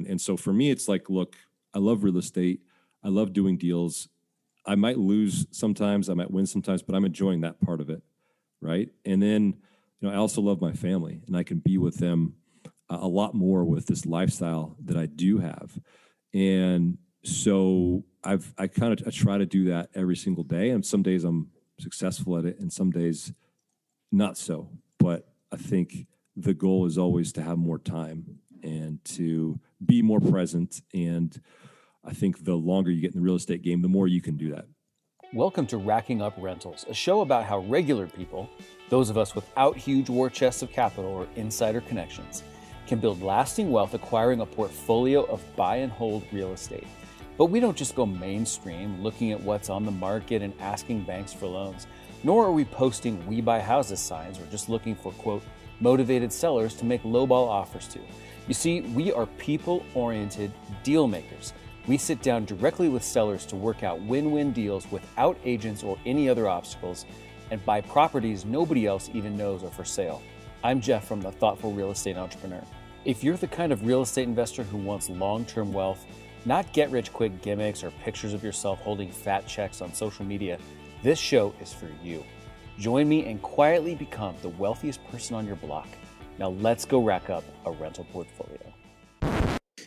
And so for me, it's like, look, I love real estate. I love doing deals. I might lose sometimes, I might win sometimes, but I'm enjoying that part of it. Right. And then, I also love my family, and I can be with them a lot more with this lifestyle that I do have. And so I try to do that every single day. And some days I'm successful at it and some days not so. But I think the goal is always to have more time and to be more present. And I think the longer you get in the real estate game, the more you can do that. Welcome to Racking Up Rentals, a show about how regular people, those of us without huge war chests of capital or insider connections, can build lasting wealth acquiring a portfolio of buy and hold real estate. But we don't just go mainstream looking at what's on the market and asking banks for loans, nor are we posting "we buy houses" signs or just looking for, quote, motivated sellers to make lowball offers to. You see, we are people-oriented deal makers. We sit down directly with sellers to work out win-win deals without agents or any other obstacles, and buy properties nobody else even knows are for sale. I'm Jeff from the Thoughtful Real Estate Entrepreneur. If you're the kind of real estate investor who wants long-term wealth, not get-rich-quick gimmicks or pictures of yourself holding fat checks on social media, this show is for you. Join me and quietly become the wealthiest person on your block. Now let's go rack up a rental portfolio.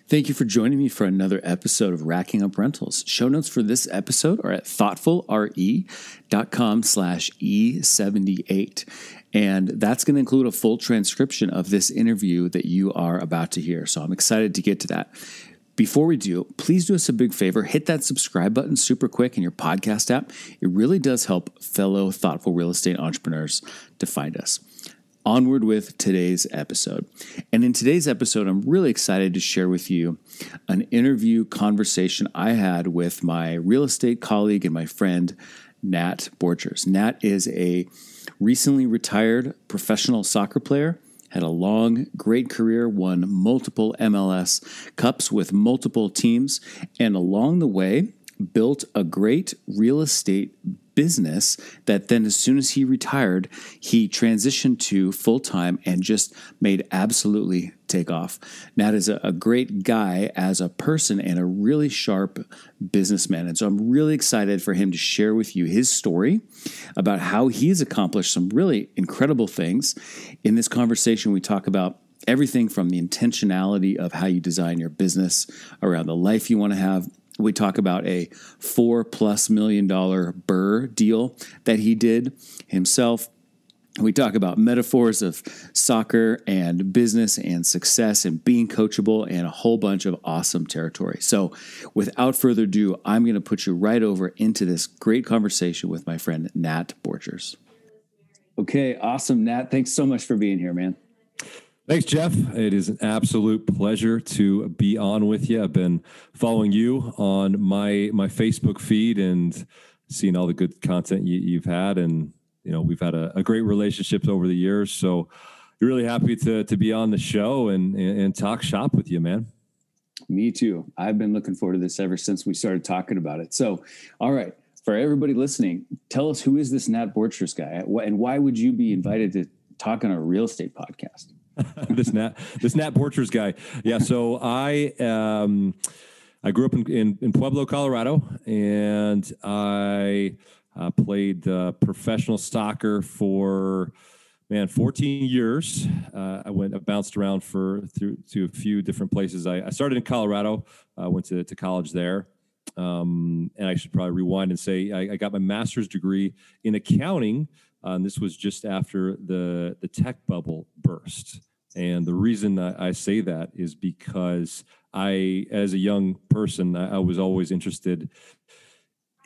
Thank you for joining me for another episode of Racking Up Rentals. Show notes for this episode are at thoughtfulre.com/E78. And that's going to include a full transcription of this interview that you are about to hear. So I'm excited to get to that. Before we do, please do us a big favor. Hit that subscribe button super quick in your podcast app. It really does help fellow thoughtful real estate entrepreneurs to find us. Onward with today's episode. And in today's episode, I'm really excited to share with you an interview conversation I had with my real estate colleague and my friend, Nat Borchers. Nat is a recently retired professional soccer player, had a long, great career, won multiple MLS Cups with multiple teams, and along the way, built a great real estate business that then as soon as he retired, he transitioned to full-time and just made absolutely take off. Nat is a great guy as a person and a really sharp businessman. And so I'm really excited for him to share with you his story about how he's accomplished some really incredible things. In this conversation, we talk about everything from the intentionality of how you design your business around the life you want to have. We talk about a $4+ million BRRRR deal that he did himself. We talk about metaphors of soccer and business and success and being coachable and a whole bunch of awesome territory. So without further ado, I'm going to put you right over into this great conversation with my friend, Nat Borchers. Okay, awesome, Nat. Thanks so much for being here, man. Thanks, Jeff. It is an absolute pleasure to be on with you. I've been following you on my Facebook feed and seeing all the good content you've had. And, we've had a great relationship over the years. So really happy to be on the show and talk shop with you, man. Me too. I've been looking forward to this ever since we started talking about it. So, all right, for everybody listening, tell us, who is this Nat Borchers guy and why would you be invited to talk on a real estate podcast? this Nat Borchers guy. Yeah. So I grew up in Pueblo, Colorado, and I played professional soccer for 14 years. I bounced around to a few different places. I started in Colorado. I went to college there. And I should probably rewind and say I got my master's degree in accounting. And this was just after the tech bubble burst. And the reason I say that is because as a young person, I was always interested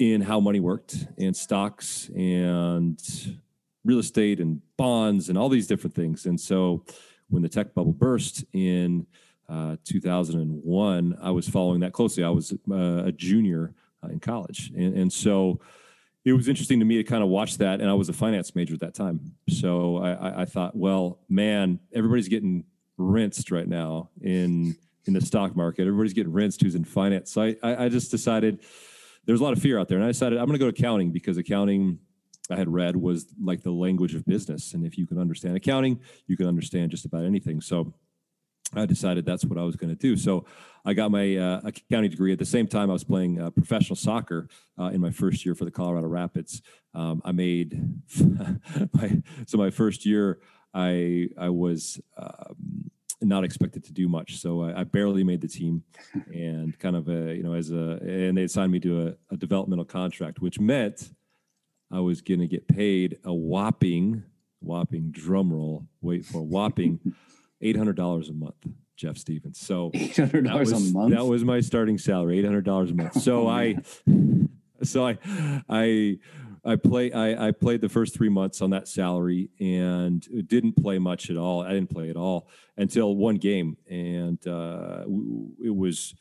in how money worked and stocks and real estate and bonds and all these different things. And so when the tech bubble burst in 2001, I was following that closely. I was a junior in college. And so it was interesting to me to kind of watch that. And I was a finance major at that time. So I thought, well, man, everybody's getting rinsed right now in the stock market. Everybody's getting rinsed who's in finance. So I just decided there's a lot of fear out there. And I decided I'm going to go to accounting because accounting, I had read, was like the language of business. And if you can understand accounting, you can understand just about anything. So I decided that's what I was going to do. So I got my accounting degree. At the same time, I was playing professional soccer in my first year for the Colorado Rapids. I made my first year. I was not expected to do much, so I barely made the team, and kind of and they assigned me to a developmental contract, which meant I was going to get paid a whopping drum roll. Wait for a whopping $800 a month, Jeff Stevens. So $800 a month. That was my starting salary, $800 a month. So I played the first 3 months on that salary and didn't play much at all. I didn't play at all until one game, and it was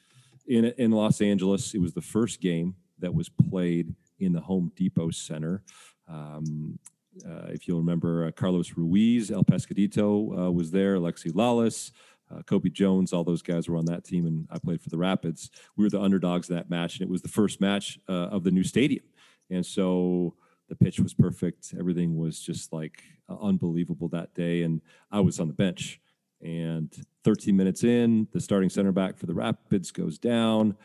in Los Angeles. It was the first game that was played in the Home Depot Center. If you'll remember, Carlos Ruiz, El Pescadito was there, Alexi Lalas, Kobe Jones, all those guys were on that team, and I played for the Rapids. We were the underdogs in that match, and it was the first match of the new stadium. And so the pitch was perfect. Everything was just like unbelievable that day, and I was on the bench. And 13 minutes in, the starting center back for the Rapids goes down.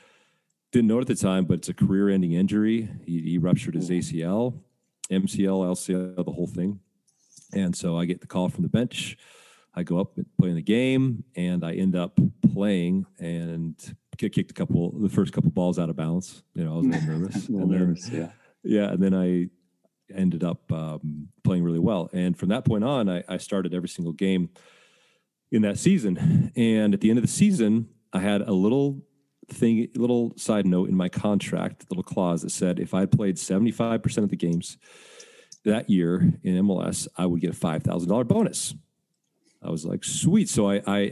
Didn't know it at the time, but it's a career-ending injury. He ruptured his ACL, MCL, LCL, the whole thing. And so I get the call from the bench. I go up and play in the game, and I end up playing and kicked the first couple balls out of bounds. I was a little nervous. Yeah. And then I ended up playing really well. And from that point on, I started every single game in that season. And at the end of the season, I had a little side note in my contract, a little clause that said if I played 75% of the games that year in MLS, I would get a $5,000 bonus. I was like, sweet. So I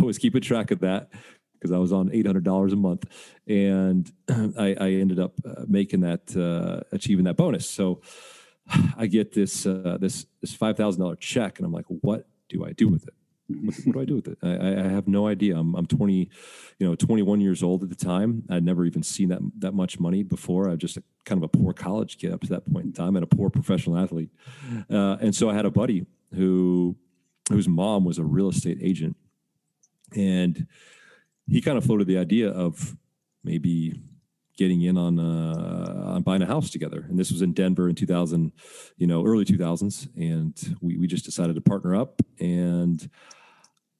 was keeping track of that because I was on $800 a month, and I ended up making that, achieving that bonus. So I get this $5,000 check, and I'm like, what do I do with it? What do I do with it? I have no idea. I'm 21 years old at the time. I'd never even seen that much money before. I was just kind of a poor college kid up to that point in time, and a poor professional athlete. And so I had a buddy whose mom was a real estate agent, and he kind of floated the idea of maybe getting in on buying a house together. And this was in Denver in 2000, early 2000s. And we just decided to partner up and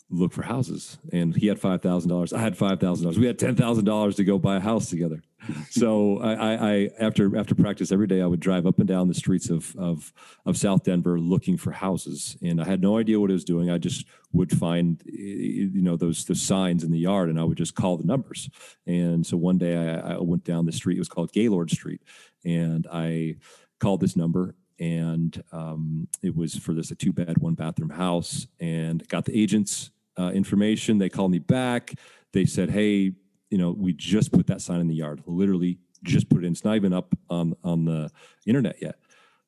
look for houses. And he had $5,000. I had $5,000. We had $10,000 to go buy a house together. So I after practice every day, I would drive up and down the streets of South Denver looking for houses. And I had no idea what I was doing. I just would find, those signs in the yard, and I would just call the numbers. And so one day I went down the street. It was called Gaylord Street. And I called this number, and it was for a 2-bed, 1-bathroom house, and got the agent's information. They called me back. They said, hey, we just put that sign in the yard, literally just put it in. It's not even up on the internet yet.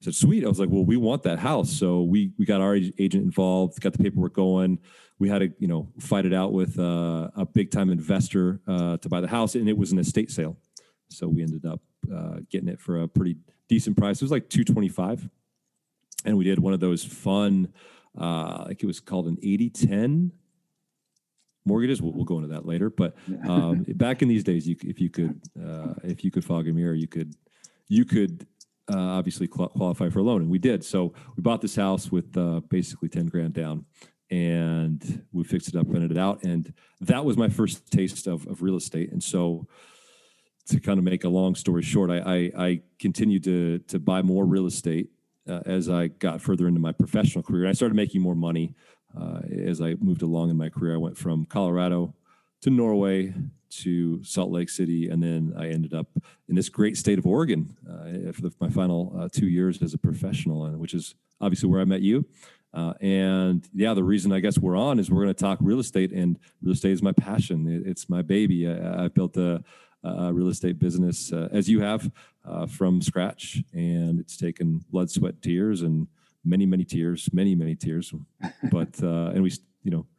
I said, sweet. I was like, well, we want that house. So we got our agent involved, got the paperwork going. We had to, fight it out with a big time investor to buy the house. And it was an estate sale. So we ended up getting it for a pretty decent price. It was like $225. And we did one of those fun, it was called an 80-10 mortgages. We'll go into that later. But back in these days, if you could fog a mirror, you could obviously qualify for a loan, and we did. So we bought this house with basically $10,000 down, and we fixed it up, rented it out, and that was my first taste of real estate. And so, to kind of make a long story short, I continued to buy more real estate as I got further into my professional career. And I started making more money as I moved along in my career. I went from Colorado to Norway to Salt Lake City, and then I ended up in this great state of Oregon for my final 2 years as a professional, and which is obviously where I met you. The reason I guess we're on is we're going to talk real estate, and real estate is my passion. It's my baby. I built a real estate business as you have from scratch, and it's taken blood, sweat, tears, and many tears, many tears. But and we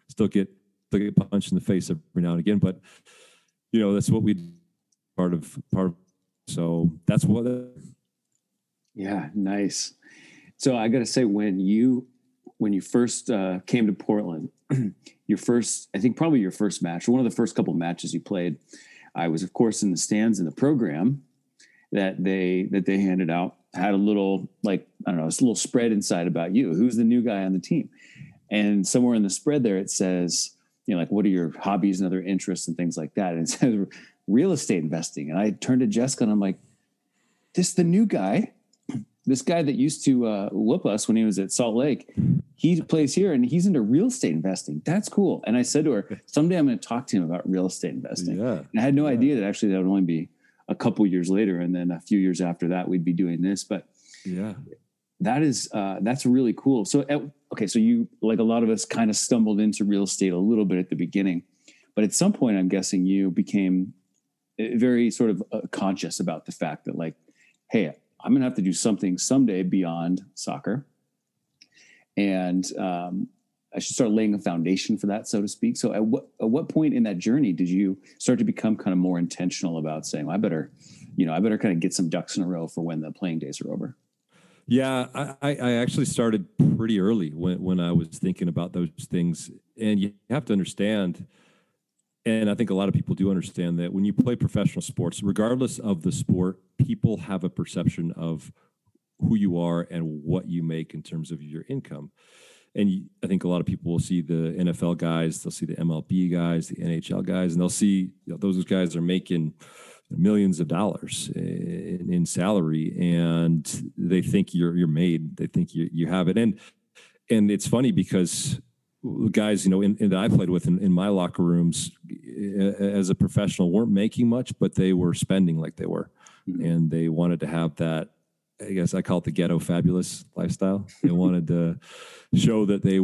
still get punched in the face every now and again. But that's what we part of. So that's what. Yeah, nice. So I got to say, when you first came to Portland, I think probably your first match, or one of the first couple matches you played. I was, of course, in the stands in the program that they handed out, had a little, like, I don't know, it's a little spread inside about you. Who's the new guy on the team? And somewhere in the spread there, it says, you know, like, what are your hobbies and other interests and things like that? And it says real estate investing. And I turned to Jessica and I'm like, this the new guy, this guy that used to whoop us when he was at Salt Lake, he plays here and he's into real estate investing. That's cool. And I said to her, someday I'm going to talk to him about real estate investing. Yeah. And I had no idea that actually that would only be a couple years later. And then a few years after that, we'd be doing this. But yeah, that's really cool. So, so you, like a lot of us, kind of stumbled into real estate a little bit at the beginning, but at some point, I'm guessing you became very sort of conscious about the fact that, like, hey, I'm going to have to do something someday beyond soccer. And I should start laying a foundation for that, so to speak. So at what point in that journey did you start to become kind of more intentional about saying, well, I better kind of get some ducks in a row for when the playing days are over? Yeah, I actually started pretty early when I was thinking about those things. And you have to understand, and I think a lot of people do understand, that when you play professional sports, regardless of the sport, people have a perception of who you are and what you make in terms of your income. And I think a lot of people will see the NFL guys, they'll see the MLB guys, the NHL guys, and they'll see, you know, those guys are making millions of dollars in salary, and they think you're made. They think you have it. And it's funny because guys, you know, that I played with in my locker rooms as a professional weren't making much, but they were spending like they were. Mm-hmm. And they wanted to have that, I guess I call it the ghetto fabulous lifestyle. They wanted to show that they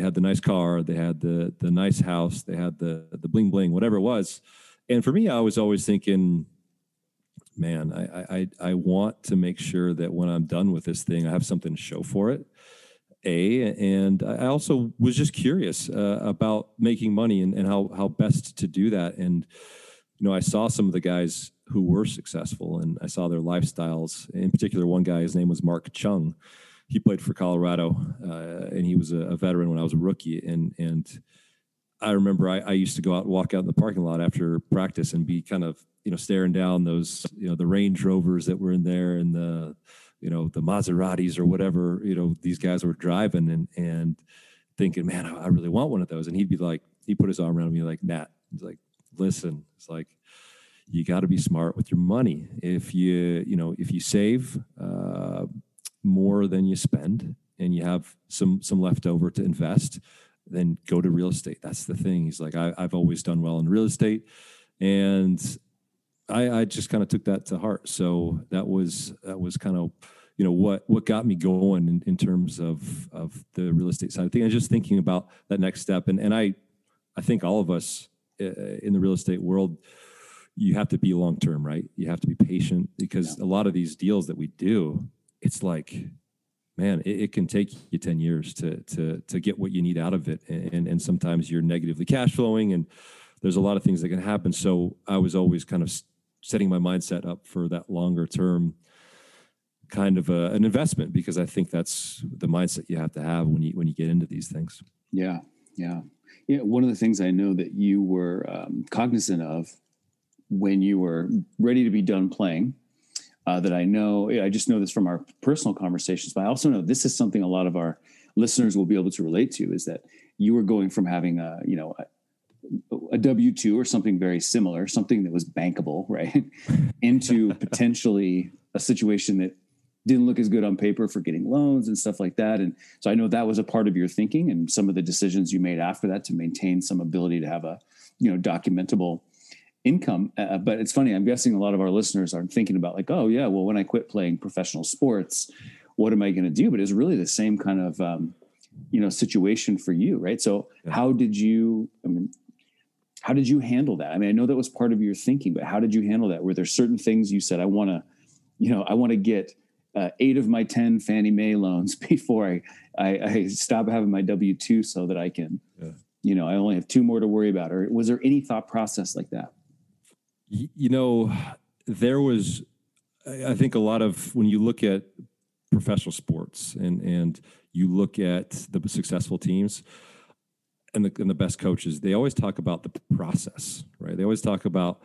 had the nice car, they had the nice house, they had the bling bling, whatever it was. And for me, I was always thinking, man, I want to make sure that when I'm done with this thing, I have something to show for it. And I also was just curious about making money and how best to do that. And, you know, I saw some of the guys who were successful and I saw their lifestyles. In particular, one guy, his name was Mark Chung. He played for Colorado and he was a veteran when I was a rookie. And I remember I used to go out and walk out in the parking lot after practice and be kind of, you know, staring down those, you know, the Range Rovers that were in there and the, you know, the Maseratis or whatever, you know, these guys were driving and thinking, man, I really want one of those. And he'd be like, he put his arm around me like, Nat, he's like, listen, it's like, you got to be smart with your money. If you save more than you spend and you have some left over to invest, then go to real estate. That's the thing. He's like, I've always done well in real estate. And I just kind of took that to heart. So that was kind of, you know, what got me going in terms of the real estate side of things. And just thinking about that next step. And I think all of us in the real estate world, you have to be long-term, right? You have to be patient because a lot of these deals that we do, it's like, man, it can take you 10 years to get what you need out of it. And sometimes you're negatively cash flowing and there's a lot of things that can happen. So I was always kind of setting my mindset up for that longer term kind of an investment, because I think that's the mindset you have to have when you get into these things. Yeah. One of the things I know that you were cognizant of when you were ready to be done playing, that I just know this from our personal conversations, but I also know this is something a lot of our listeners will be able to relate to, is that you were going from having a W-2 or something very similar, something that was bankable, right, into potentially a situation that didn't look as good on paper for getting loans and stuff like that. And so I know that was a part of your thinking and some of the decisions you made after that to maintain some ability to have a, you know, documentable income. But it's funny, I'm guessing a lot of our listeners are thinking about like, oh yeah, well, when I quit playing professional sports, what am I going to do? But it's really the same kind of, situation for you, right? So how did you handle that? I mean, I know that was part of your thinking, but how did you handle that? Were there certain things you said, I want to get 8 of my 10 Fannie Mae loans before I stop having my W-2 so that I can, I only have 2 more to worry about? Or was there any thought process like that? You know, there was, I think a lot of, when you look at professional sports and you look at the successful teams, and the best coaches, they always talk about the process, right? They always talk about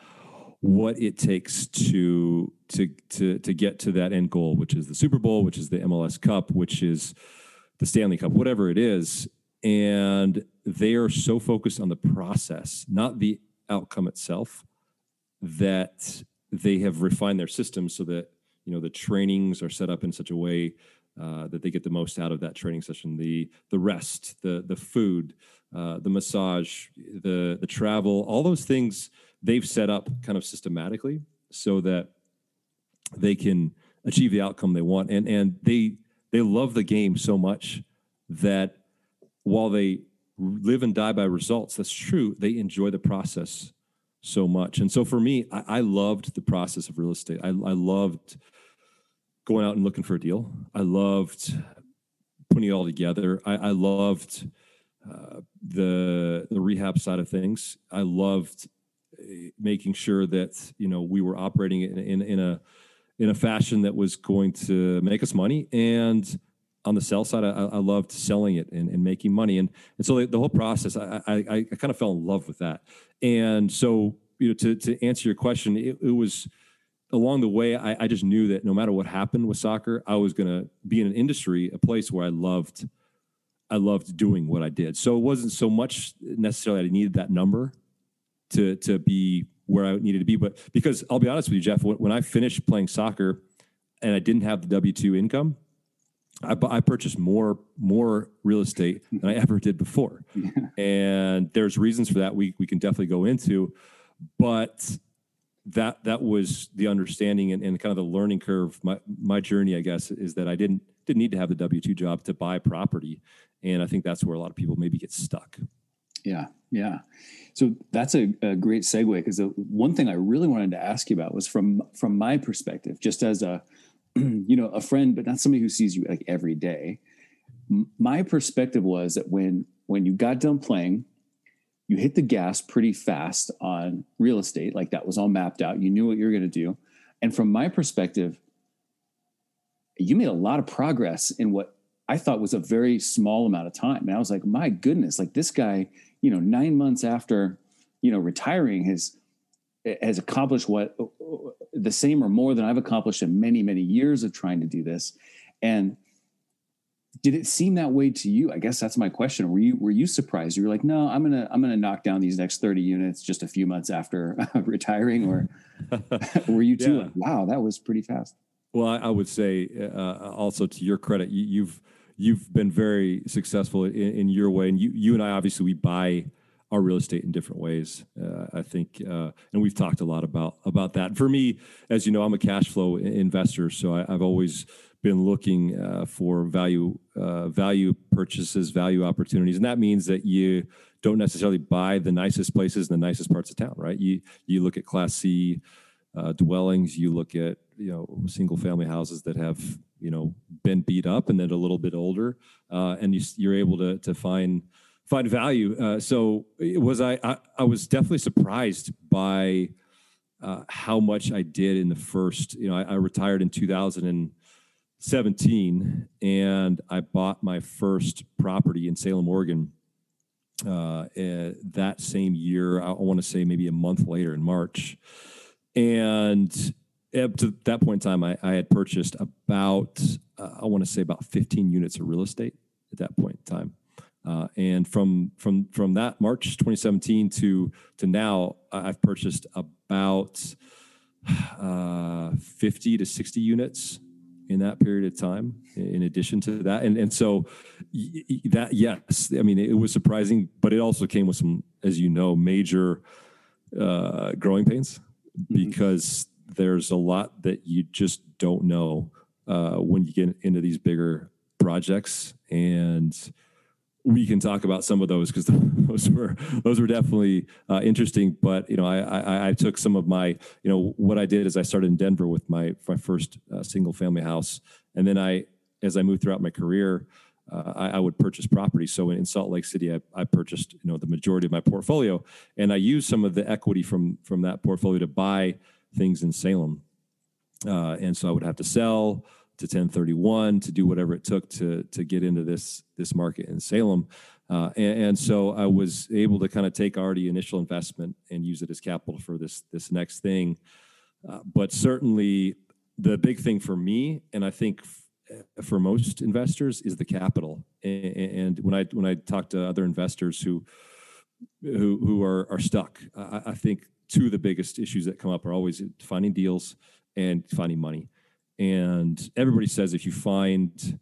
what it takes to get to that end goal, which is the Super Bowl, which is the MLS Cup, which is the Stanley Cup, whatever it is. And they are so focused on the process, not the outcome itself, that they have refined their system so that, the trainings are set up in such a way that they get the most out of that training session. The rest, the food, the massage, the travel, all those things they've set up kind of systematically so that they can achieve the outcome they want. And they love the game so much that while they live and die by results, that's true, they enjoy the process so much. And so for me, I loved the process of real estate. I loved going out and looking for a deal. I loved putting it all together. I loved the rehab side of things. I loved making sure that we were operating in a fashion that was going to make us money. And on the sell side, I loved selling it and making money. And so the whole process, I kind of fell in love with that. And so, to answer your question, it was along the way, I just knew that no matter what happened with soccer, I was going to be in an industry, a place where I loved doing what I did. So it wasn't so much necessarily I needed that number to be where I needed to be. But because I'll be honest with you, Jeff, when I finished playing soccer and I didn't have the W-2 income, I purchased more real estate than I ever did before. Yeah. And there's reasons for that we can definitely go into, but that was the understanding and kind of the learning curve. My journey, I guess, is that I didn't need to have the W-2 job to buy property. And I think that's where a lot of people maybe get stuck. Yeah. Yeah. So that's a great segue, because the one thing I really wanted to ask you about was from my perspective, just as a friend, but not somebody who sees you like every day. My perspective was that when you got done playing, you hit the gas pretty fast on real estate. Like that was all mapped out. You knew what you were going to do. And from my perspective, you made a lot of progress in what I thought was a very small amount of time. And I was like, my goodness, like this guy, 9 months after, retiring has accomplished what the same or more than I've accomplished in many, many years of trying to do this. And did it seem that way to you? I guess that's my question. Were you surprised? You were like, no, I'm gonna knock down these next 30 units just a few months after retiring, or were you too like, wow, that was pretty fast? Well, I would say also to your credit, you've been very successful in your way, and you and I obviously we buy our real estate in different ways. I think, and we've talked a lot about that. For me, as you know, I'm a cash flow investor, so I've always been looking for value purchases, value opportunities, and that means that you don't necessarily buy the nicest places in the nicest parts of town, right? You look at Class C dwellings, you look at single family houses that have been beat up and then a little bit older, and you're able to find value. So I was definitely surprised by how much I did in the first. I retired in 2017, and I bought my first property in Salem, Oregon. That same year, I want to say maybe a month later in March, and up to that point in time, I had purchased about I want to say about 15 units of real estate at that point in time. And from that March 2017 to now, I've purchased about 50 to 60 units in that period of time. In addition to that, and so that, yes, I mean, it was surprising, but it also came with some, as you know, major growing pains, because there's a lot that you just don't know when you get into these bigger projects. And we can talk about some of those, because those were definitely interesting. But I took some of my what I did is I started in Denver with my first single family house, and then as I moved throughout my career, I would purchase property. So in Salt Lake City, I purchased the majority of my portfolio, and I used some of the equity from that portfolio to buy things in Salem, and so I would have to sell to 1031 to do whatever it took to get into this market in Salem. And so I was able to kind of take already initial investment and use it as capital for this next thing. But certainly the big thing for me, and I think for most investors, is the capital. And when I talk to other investors who are stuck, I think two of the biggest issues that come up are always finding deals and finding money. And everybody says if you find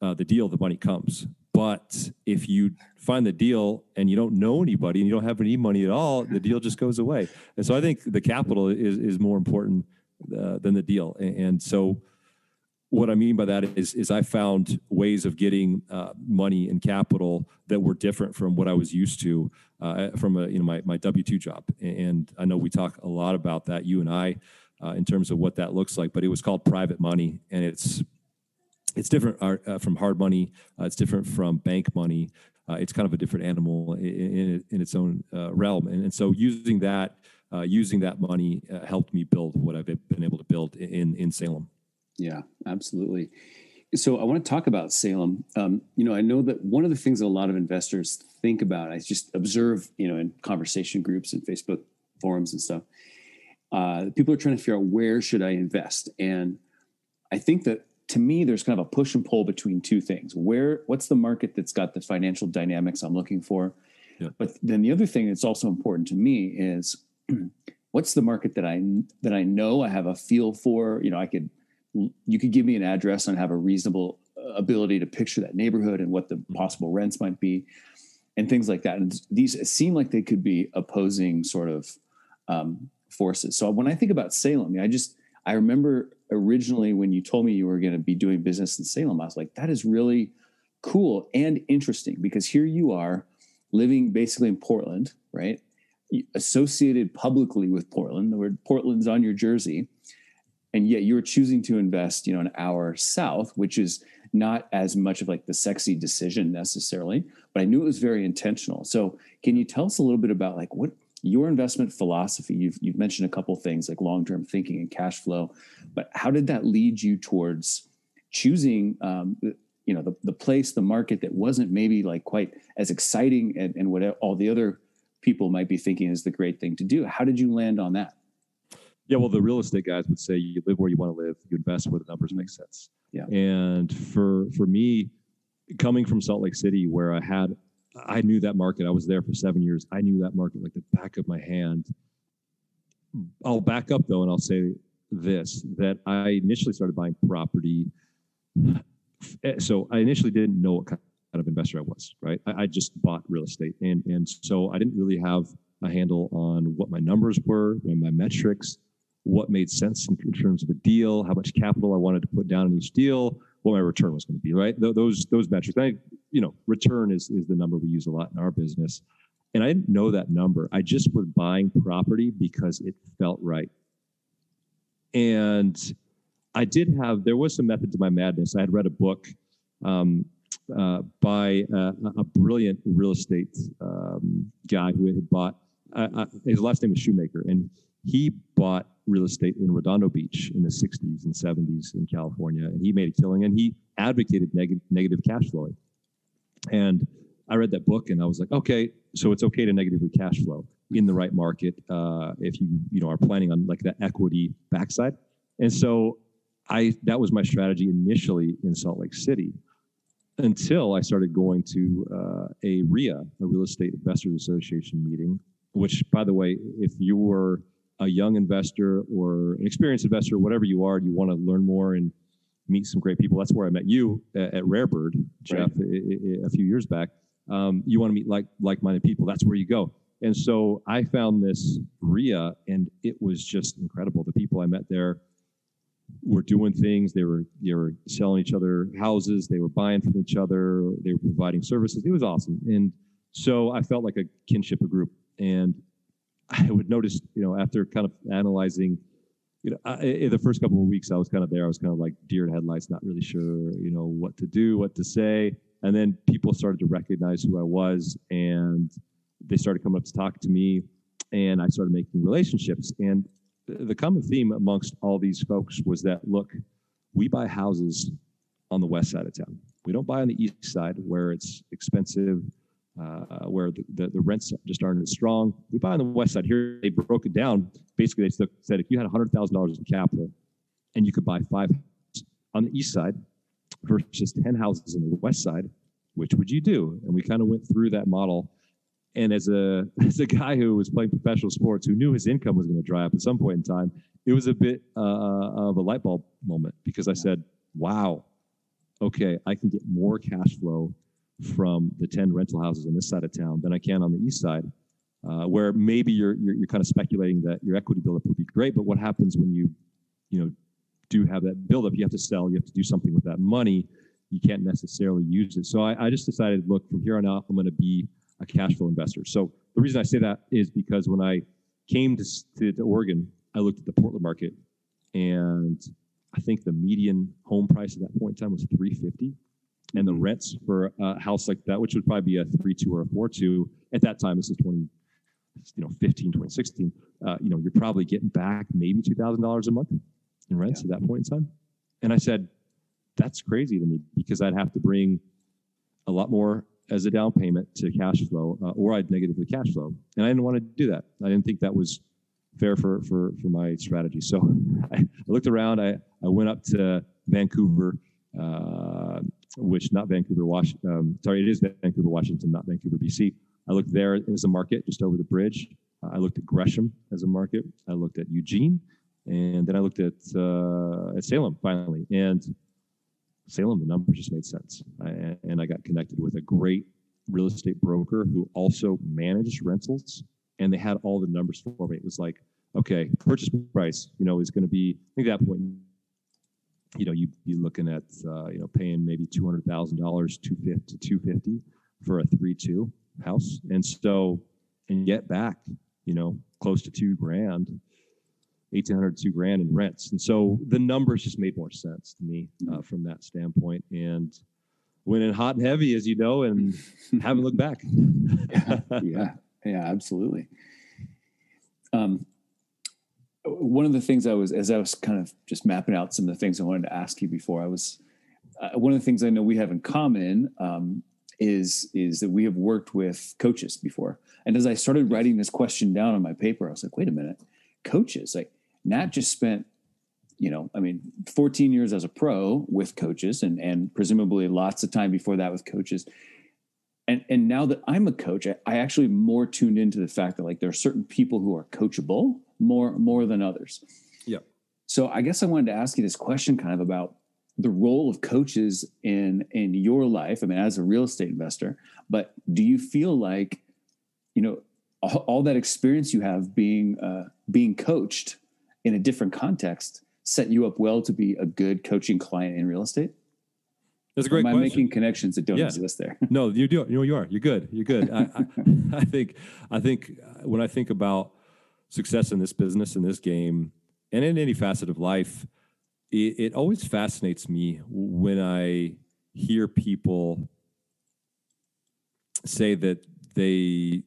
the deal, the money comes. But if you find the deal and you don't know anybody and you don't have any money at all, the deal just goes away. And so I think the capital is more important than the deal. And so what I mean by that is I found ways of getting money and capital that were different from what I was used to from my W-2 job. And I know we talk a lot about that, you and I, in terms of what that looks like. But it was called private money, and it's different from hard money. It's different from bank money. It's kind of a different animal in its own realm. And so using that money helped me build what I've been able to build in Salem. Yeah, absolutely. So I want to talk about Salem. I know that one of the things that a lot of investors think about, I just observe, in conversation groups and Facebook forums and stuff, people are trying to figure out where should I invest. And I think that to me, there's kind of a push and pull between two things. What's the market that's got the financial dynamics I'm looking for? Yeah. But then the other thing that's also important to me is what's the market that I know I have a feel for. You could give me an address and have a reasonable ability to picture that neighborhood and what the possible rents might be and things like that. And these seem like they could be opposing sort of forces. So when I think about Salem, I remember originally when you told me you were going to be doing business in Salem, I was like, that is really cool and interesting, because here you are living basically in Portland, right? Associated publicly with Portland. The word Portland's on your jersey. And yet you're choosing to invest, an hour south, which is not as much of like the sexy decision necessarily, but I knew it was very intentional. So can you tell us a little bit about like what your investment philosophy? You've mentioned a couple things like long-term thinking and cash flow, but how did that lead you towards choosing, the place, the market that wasn't maybe like quite as exciting and what all the other people might be thinking is the great thing to do? How did you land on that? Yeah, well, the real estate guys would say you live where you want to live, you invest where the numbers make sense. Yeah. And for me, coming from Salt Lake City, where I knew that market. I was there for 7 years. I knew that market like the back of my hand. I'll back up though, and I'll say this, that I initially started buying property. So I initially didn't know what kind of investor I was, right? I just bought real estate. And so I didn't really have a handle on what my numbers were, my metrics, what made sense in terms of a deal, how much capital I wanted to put down in each deal, what my return was going to be, right? Those metrics. Return is the number we use a lot in our business. And I didn't know that number. I just was buying property because it felt right. And there was some method to my madness. I had read a book by a brilliant real estate guy who had bought, his last name was Shoemaker, and he bought real estate in Redondo Beach in the 60s and 70s in California, and he made a killing, and he advocated negative cash flowing. And I read that book, and I was like, okay, so it's okay to negatively cash flow in the right market if you are planning on like that equity backside. And so that was my strategy initially in Salt Lake City, until I started going to a RIA, a Real Estate Investors Association meeting, which, by the way, if you were a young investor or an experienced investor, whatever you are, you want to learn more and meet some great people. That's where I met you at BRRRR, Jeff, right, a few years back. You want to meet like-minded people. That's where you go. And so I found this RIA, and it was just incredible. The people I met there were doing things. They were selling each other houses. They were buying from each other. They were providing services. It was awesome. And so I felt like a kinship, a group. And I would notice, after kind of analyzing, in the first couple of weeks I was kind of there, I was kind of like deer in headlights, not really sure, what to do, what to say. And then people started to recognize who I was, and they started coming up to talk to me, and I started making relationships. And the common theme amongst all these folks was that, look, we buy houses on the west side of town. We don't buy on the east side where it's expensive. where the rents just aren't as strong. We buy on the west side here. They broke it down. Basically, they said if you had $100,000 in capital and you could buy 5 on the east side versus 10 houses on the west side, which would you do? And we kind of went through that model. And as a guy who was playing professional sports, who knew his income was going to dry up at some point in time, it was a bit of a light bulb moment, because I said, wow, okay, I can get more cash flow from the 10 rental houses on this side of town than I can on the east side, where maybe you're kind of speculating that your equity buildup would be great, but what happens when you do have that buildup? You have to sell, you have to do something with that money. You can't necessarily use it. So I just decided, look, from here on out, I'm going to be a cash flow investor. So the reason I say that is because when I came to Oregon, I looked at the Portland market, and I think the median home price at that point in time was $350, and the rents for a house like that, which would probably be a 3.2 or a 4.2 at that time, this is 2016, you're probably getting back maybe $2,000 a month in rents at that point in time. And I said, that's crazy to me, because I'd have to bring a lot more as a down payment to cash flow, or I'd negatively cash flow. And I didn't want to do that. I didn't think that was fair for my strategy. So I looked around. I went up to Vancouver, which not Vancouver, Washington. It is Vancouver, Washington, not Vancouver, BC. I looked there as a market just over the bridge. I looked at Gresham as a market. I looked at Eugene, and then I looked at Salem finally. And Salem, the numbers just made sense. And I got connected with a great real estate broker who also managed rentals, and they had all the numbers for me. It was like, okay, purchase price, is going to be, I think at that point, you'd be looking at, paying maybe $200,000, $250 for a 3.2 house. And get back, close to $2,000, $1,800, $2,000 in rents. And so the numbers just made more sense to me from that standpoint. And went in hot and heavy, as you know, and haven't looked back. Yeah, absolutely. One of the things as I was kind of just mapping out some of the things I wanted to ask you before, one of the things I know we have in common is that we have worked with coaches before. And as I started writing this question down on my paper, I was like, wait a minute, coaches, like Nat just spent, 14 years as a pro with coaches and presumably lots of time before that with coaches. And now that I'm a coach, I actually more tuned into the fact that like there are certain people who are coachable more than others. Yeah. So I guess I wanted to ask you this question kind of about the role of coaches in your life. I mean, as a real estate investor, but do you feel like, all that experience you have being coached in a different context set you up well to be a good coaching client in real estate? That's a great question. Am I making connections that don't exist there? No, you do. You are. You're good. You're good. I think when I think about success in this business, in this game, and in any facet of life, it always fascinates me when I hear people say that they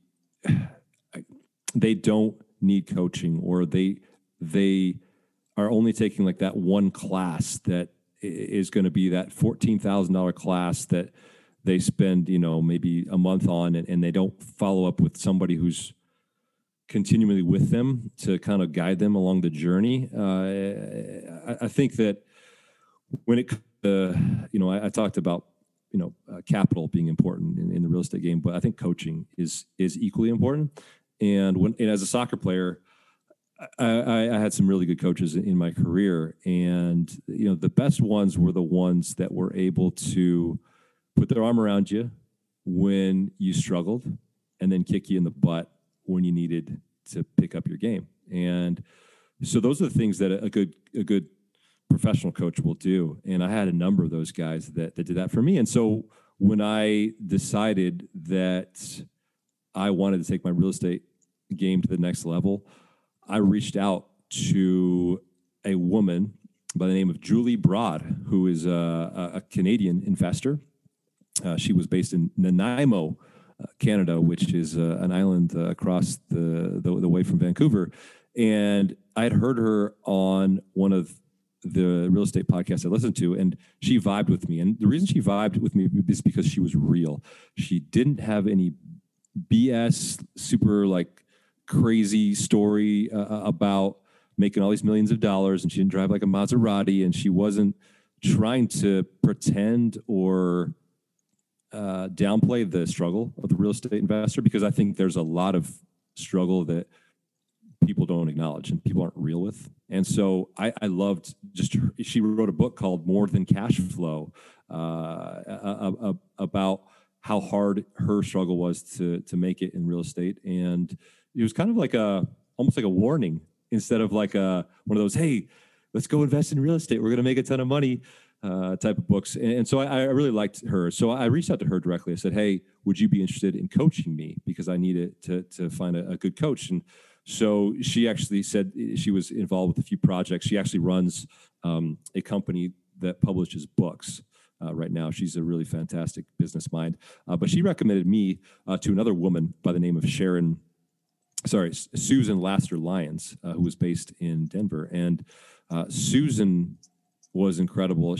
don't need coaching, or they are only taking like that one class that is going to be that $14,000 class that they spend, maybe a month on, and they don't follow up with somebody who's continually with them to kind of guide them along the journey. I think that when it, I talked about, capital being important in the real estate game, but I think coaching is equally important. And as a soccer player, I had some really good coaches in my career, and the best ones were the ones that were able to put their arm around you when you struggled, and then kick you in the butt when you needed to pick up your game. And so those are the things that a good professional coach will do. And I had a number of those guys that did that for me. And so when I decided that I wanted to take my real estate game to the next level, I reached out to a woman by the name of Julie Broad, who is a Canadian investor. She was based in Nanaimo, Canada, which is an island across the way from Vancouver. And I'd heard her on one of the real estate podcast I listened to, and she vibed with me. And the reason she vibed with me is because she was real. She didn't have any BS, super like crazy story about making all these millions of dollars, and she didn't drive like a Maserati, and she wasn't trying to pretend or downplay the struggle of the real estate investor, because I think there's a lot of struggle that people don't acknowledge and people aren't real with. And so I loved she wrote a book called More Than Cash Flow about how hard her struggle was to make it in real estate. And it was kind of like almost like a warning, instead of like one of those, hey, let's go invest in real estate, we're going to make a ton of money type of books. And so I really liked her. So I reached out to her directly. I said, hey, would you be interested in coaching me? Because I needed to find a good coach. And so she actually said she was involved with a few projects. She actually runs a company that publishes books right now. She's a really fantastic business mind. But she recommended me to another woman by the name of Susan Laster-Lyons, who was based in Denver. And Susan was incredible.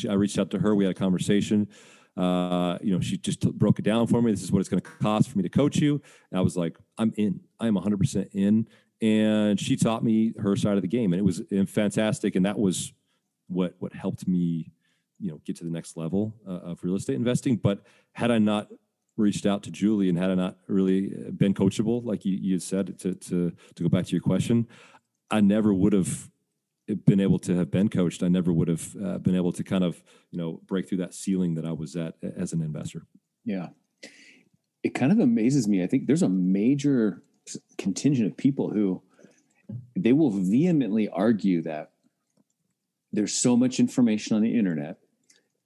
I reached out to her. We had a conversation. She just broke it down for me. This is what it's going to cost for me to coach you. And I was like, I'm in. I am 100% in. And she taught me her side of the game, and it was fantastic. And that was what helped me, get to the next level of real estate investing. But had I not reached out to Julie, and had I not really been coachable, like you had said, to go back to your question, I never would have been able to have been coached. I never would have been able to kind of, break through that ceiling that I was at as an investor. Yeah. It kind of amazes me. I think there's a major contingent of people who they will vehemently argue that there's so much information on the internet.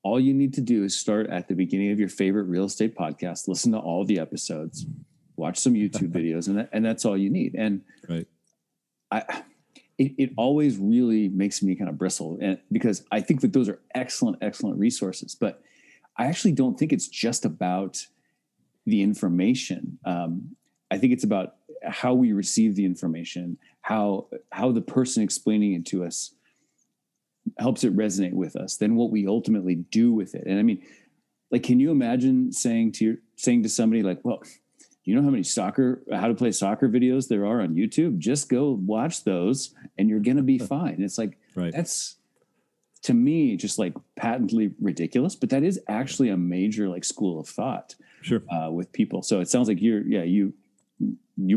All you need to do is start at the beginning of your favorite real estate podcast, listen to all the episodes, watch some YouTube videos, and that's all you need. And right. It always really makes me kind of bristle, and because I think that those are excellent resources, but I actually don't think it's just about the information. I think it's about how we receive the information, how the person explaining it to us helps it resonate with us, then what we ultimately do with it. And I mean, like, can you imagine saying to somebody like, well, you know how many how to play soccer videos there are on YouTube? Just go watch those and you're going to be fine. It's like, right. That's, to me, just like patently ridiculous, but that is actually a major like school of thought with people. So it sounds like you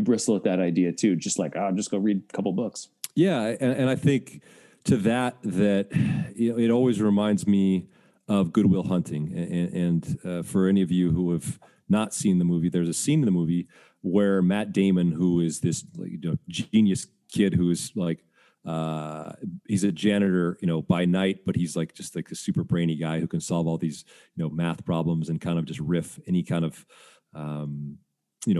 bristle at that idea too. Just like, just go read a couple books. Yeah. And I think to that it always reminds me of Good Will Hunting. And for any of you who have not seen the movie, there's a scene in the movie where Matt Damon, who is this genius kid who is like, he's a janitor, by night, but he's like just like a super brainy guy who can solve all these, math problems and kind of just riff any kind of,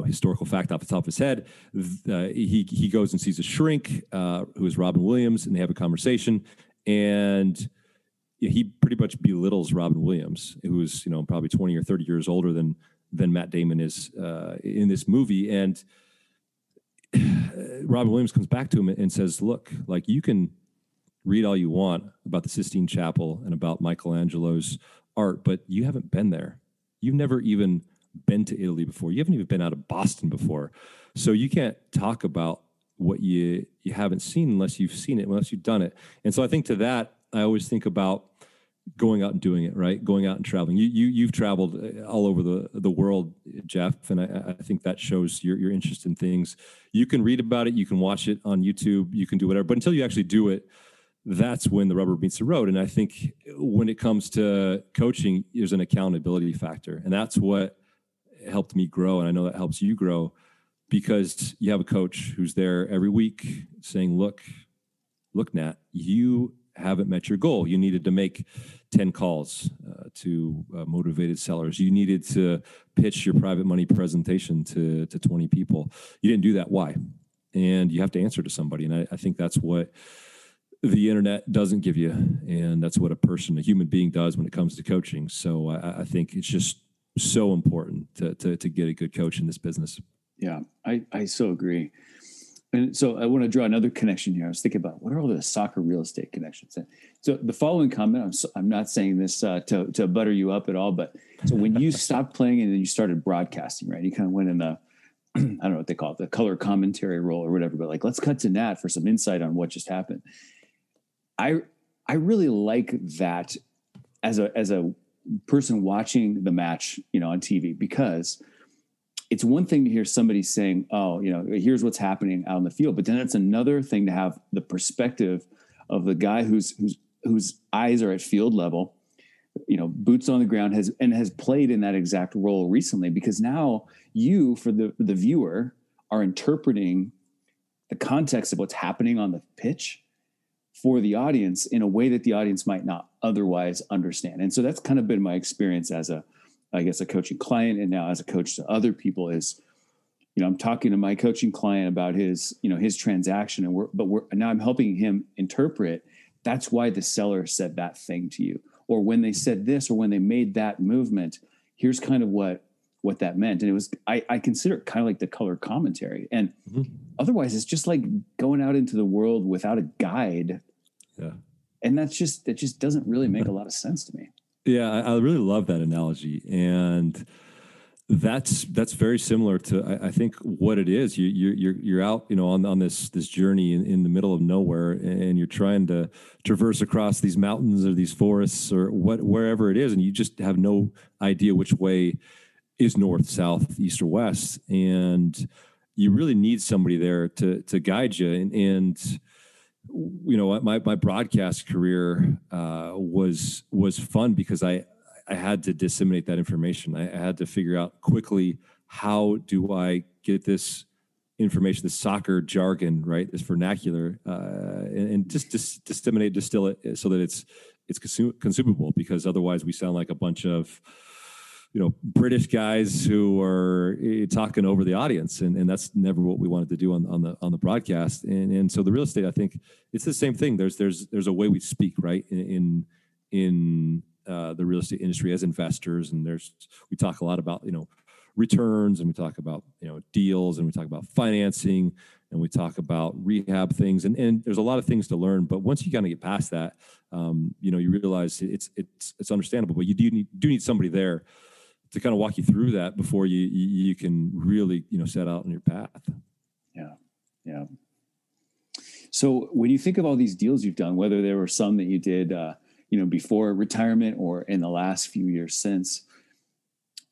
historical fact off the top of his head. He goes and sees a shrink who is Robin Williams, and they have a conversation, and he pretty much belittles Robin Williams, who is probably 20 or 30 years older than Matt Damon is in this movie. And Robin Williams comes back to him and says, look, like, you can read all you want about the Sistine Chapel and about Michelangelo's art, but you haven't been there. You've never even been to Italy before. You haven't even been out of Boston before. So you can't talk about what you haven't seen unless you've seen it, unless you've done it. And so I think to that, I always think about going out and doing it, right? Going out and traveling. You've traveled all over the world, Jeff, and I think that shows your interest in things. You can read about it, you can watch it on YouTube, you can do whatever, but until you actually do it, that's when the rubber meets the road. And I think when it comes to coaching, there's an accountability factor, and that's what helped me grow, and I know that helps you grow, because you have a coach who's there every week saying, look, Nat, you haven't met your goal. You needed to make 10 calls to motivated sellers. You needed to pitch your private money presentation to 20 people. You didn't do that. Why? And you have to answer to somebody. And I think that's what the internet doesn't give you. And that's what a human being does when it comes to coaching. So I think it's just so important to get a good coach in this business. Yeah, I so agree. And so I want to draw another connection here. I was thinking about what are all the soccer real estate connections? So the following comment, I'm not saying this to butter you up at all, but so when you stopped playing and then you started broadcasting, right? You kind of went in the, I don't know what they call it, the color commentary role or whatever, but like, let's cut to Nat for some insight on what just happened. I really like that as a person watching the match, on TV, because it's one thing to hear somebody saying, oh, here's what's happening out in the field. But then it's another thing to have the perspective of the guy whose eyes are at field level, boots on the ground, has played in that exact role recently, because now you, for the viewer, are interpreting the context of what's happening on the pitch for the audience in a way that the audience might not otherwise understand. And so that's kind of been my experience as a coaching client, and now as a coach to other people is, I'm talking to my coaching client about his transaction, and now I'm helping him interpret. That's why the seller said that thing to you, or when they said this, or when they made that movement, here's kind of what that meant. And it was, I consider it kind of like the color commentary. And otherwise it's just like going out into the world without a guide. Yeah. And that just doesn't really make a lot of sense to me. Yeah, I really love that analogy, and that's very similar to I think what it is. You're out on this journey in the middle of nowhere, and you're trying to traverse across these mountains or these forests or wherever it is, and you just have no idea which way is north, south, east, or west, and you really need somebody there to guide you. And my broadcast career was fun because I had to disseminate that information. I had to figure out quickly, how do I get this information, this soccer jargon, right, this vernacular, and just distill it so that it's consumable, because otherwise we sound like a bunch of British guys who are talking over the audience, and that's never what we wanted to do on the broadcast. And so the real estate, I think it's the same thing. There's a way we speak, right, in the real estate industry as investors, and we talk a lot about returns, and we talk about deals, and we talk about financing, and we talk about rehab things, and there's a lot of things to learn. But once you kind of get past that, you realize it's understandable. But you do need somebody there to kind of walk you through that before you can really, set out on your path. Yeah. Yeah. So when you think of all these deals you've done, whether there were some that you did, before retirement or in the last few years since,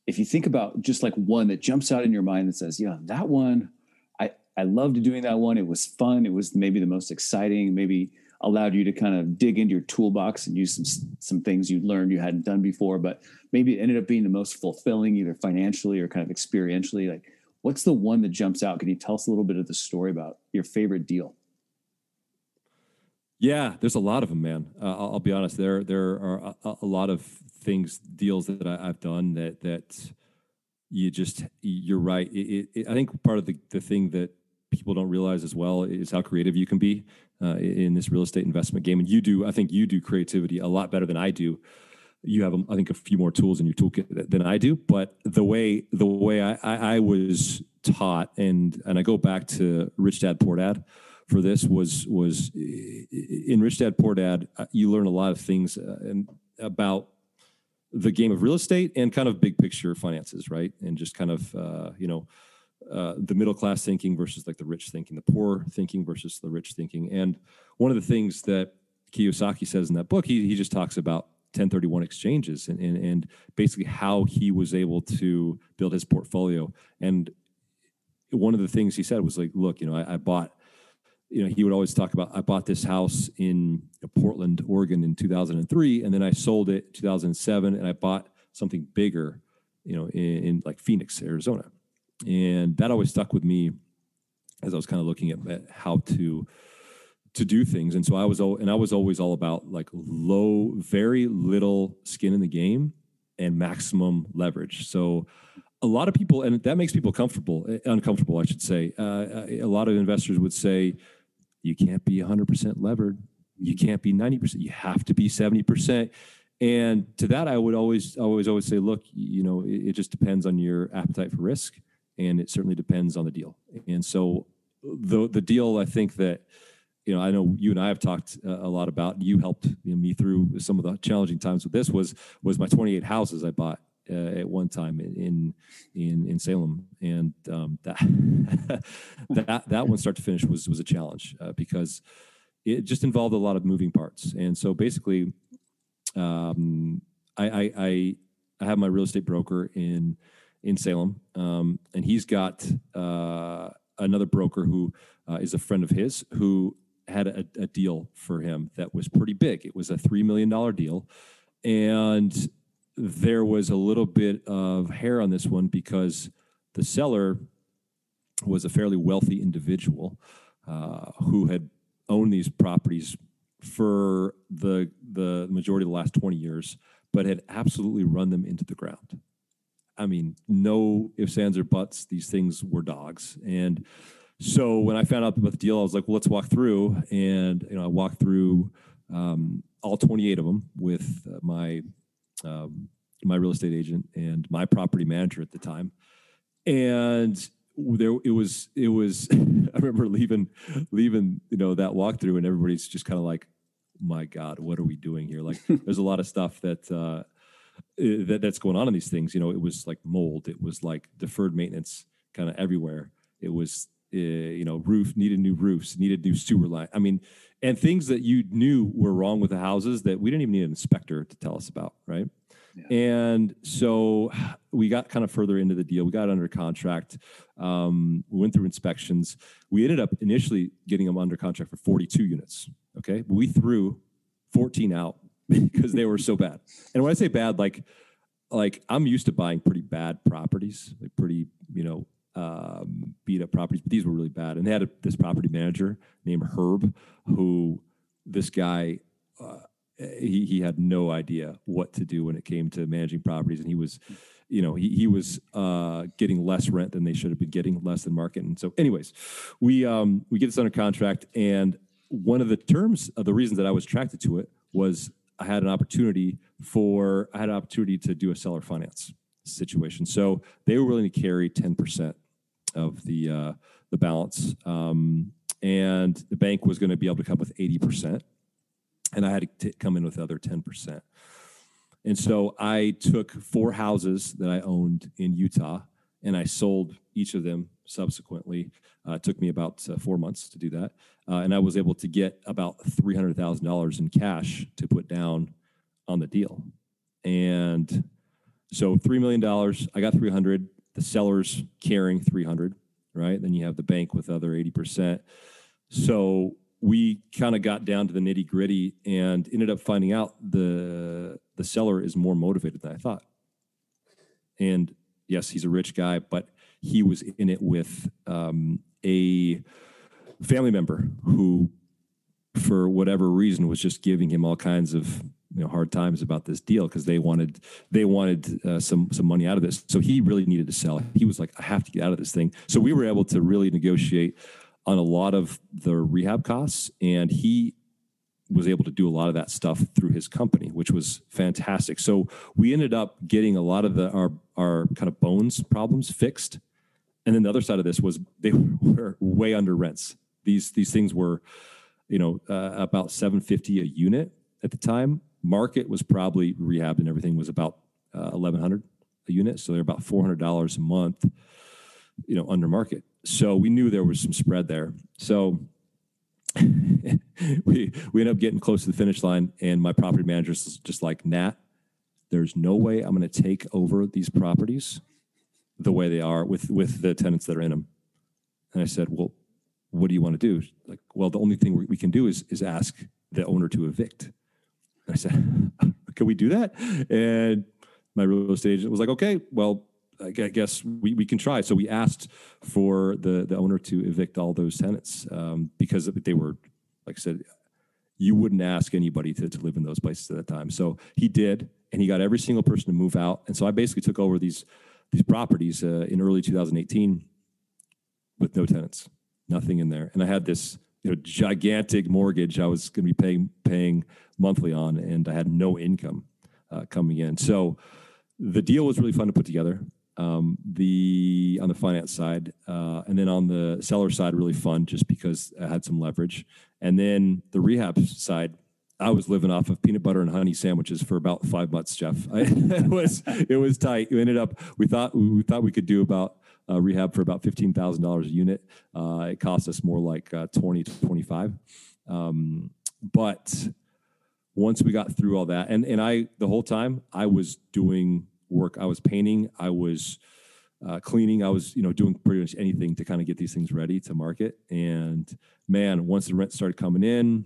if you think about just like one that jumps out in your mind that says, yeah, that one, I loved doing that one. It was fun. It was maybe the most exciting, maybe allowed you to kind of dig into your toolbox and use some things you learned you hadn't done before, but maybe it ended up being the most fulfilling, either financially or kind of experientially. Like, what's the one that jumps out? Can you tell us a little bit of the story about your favorite deal? Yeah, there's a lot of them, man. I'll be honest. There are a lot of deals that I've done that you're right. I think part of the thing that people don't realize as well is how creative you can be in this real estate investment game. And I think you do creativity a lot better than I do. You have, I think, a few more tools in your toolkit than I do. But the way I was taught, and I go back to Rich Dad Poor Dad for this, was in Rich Dad Poor Dad, you learn a lot of things about the game of real estate and kind of big picture finances, right? And just kind of, the middle class thinking versus like the rich thinking, the poor thinking versus the rich thinking. And one of the things that Kiyosaki says in that book, he just talks about 1031 exchanges and basically how he was able to build his portfolio. And one of the things he said was like, look, I bought, he would always talk about, I bought this house in Portland, Oregon in 2003, and then I sold it in 2007, and I bought something bigger, in like Phoenix, Arizona. And that always stuck with me as I was kind of looking at how to do things. And so I was always all about like very little skin in the game and maximum leverage. So a lot of people, and that makes people uncomfortable, I should say. A lot of investors would say, you can't be 100% levered. You can't be 90%. You have to be 70%. And to that, I would always say, look, it just depends on your appetite for risk. And it certainly depends on the deal. And so the deal, I think that, I know you and I have talked a lot about. You helped me through some of the challenging times with this. Was my 28 houses I bought at one time in Salem, and that one start to finish was a challenge because it just involved a lot of moving parts. And so basically, I have my real estate broker in Salem, and he's got another broker who is a friend of his who had a deal for him that was pretty big. It was a $3 million deal. And there was a little bit of hair on this one because the seller was a fairly wealthy individual who had owned these properties for the majority of the last 20 years, but had absolutely run them into the ground. I mean, no ifs, ands, or buts. These things were dogs. And so when I found out about the deal, I was like, well, let's walk through. And, I walked through all 28 of them with my real estate agent and my property manager at the time. And it was, I remember leaving, that walkthrough, and everybody's just kind of like, my God, what are we doing here? Like, there's a lot of stuff that's going on in these things. It was like mold. It was like deferred maintenance kind of everywhere. It was, needed new roofs, needed new sewer line. I mean, and things that you knew were wrong with the houses that we didn't even need an inspector to tell us about, right? Yeah. And so we got kind of further into the deal. We got under contract. We went through inspections. We ended up initially getting them under contract for 42 units. Okay, but we threw 14 out because they were so bad. And when I say bad, like I'm used to buying pretty bad properties, like pretty, beat up properties, but these were really bad. And they had this property manager named Herb, who this guy, he had no idea what to do when it came to managing properties. And he was, he was getting less rent than they should have been getting, less than market. And so anyways, we get this under contract. And one of the terms of the reasons that I was attracted to it was I had an opportunity to do a seller finance situation. So they were willing to carry 10% of the balance. And the bank was going to be able to come with 80%. And I had to come in with the other 10%. And so I took 4 houses that I owned in Utah, and I sold each of them subsequently. It took me about 4 months to do that. And I was able to get about $300,000 in cash to put down on the deal. And so $3 million, I got 300, the seller's carrying 300, right? Then you have the bank with other 80%. So we kind of got down to the nitty gritty and ended up finding out the seller is more motivated than I thought. And yes, he's a rich guy, but he was in it with a family member who, for whatever reason, was just giving him all kinds of hard times about this deal because they wanted some money out of this. So he really needed to sell. He was like, I have to get out of this thing. So we were able to really negotiate on a lot of the rehab costs, and he was able to do a lot of that stuff through his company, which was fantastic. So we ended up getting a lot of our kind of bones problems fixed. And then the other side of this was they were way under rents. These things were, about $750 a unit at the time. Market was probably rehabbed and everything was about $1,100 a unit. So they're about $400 a month, under market. So we knew there was some spread there. So we ended up getting close to the finish line, and my property manager was just like, Nat, there's no way I'm going to take over these properties the way they are with the tenants that are in them. And I said, well, what do you want to do? Like, well, the only thing we can do is ask the owner to evict. And I said, can we do that? And my real estate agent was like, okay, well, I guess we can try. So we asked for the owner to evict all those tenants because they were, like I said, you wouldn't ask anybody to live in those places at that time. So he did, and he got every single person to move out. And so I basically took over these properties in early 2018 with no tenants, nothing in there. And I had this gigantic mortgage I was going to be paying monthly on, and I had no income coming in. So the deal was really fun to put together. on the finance side, and then on the seller side, really fun just because I had some leverage. And then the rehab side, I was living off of peanut butter and honey sandwiches for about 5 months, Jeff. It was tight. We thought we could do about rehab for about $15,000 a unit. It cost us more like 20 to 25. But once we got through all that, and the whole time I was doing work, I was painting, I was cleaning, I was doing pretty much anything to kind of get these things ready to market. And man, once the rent started coming in,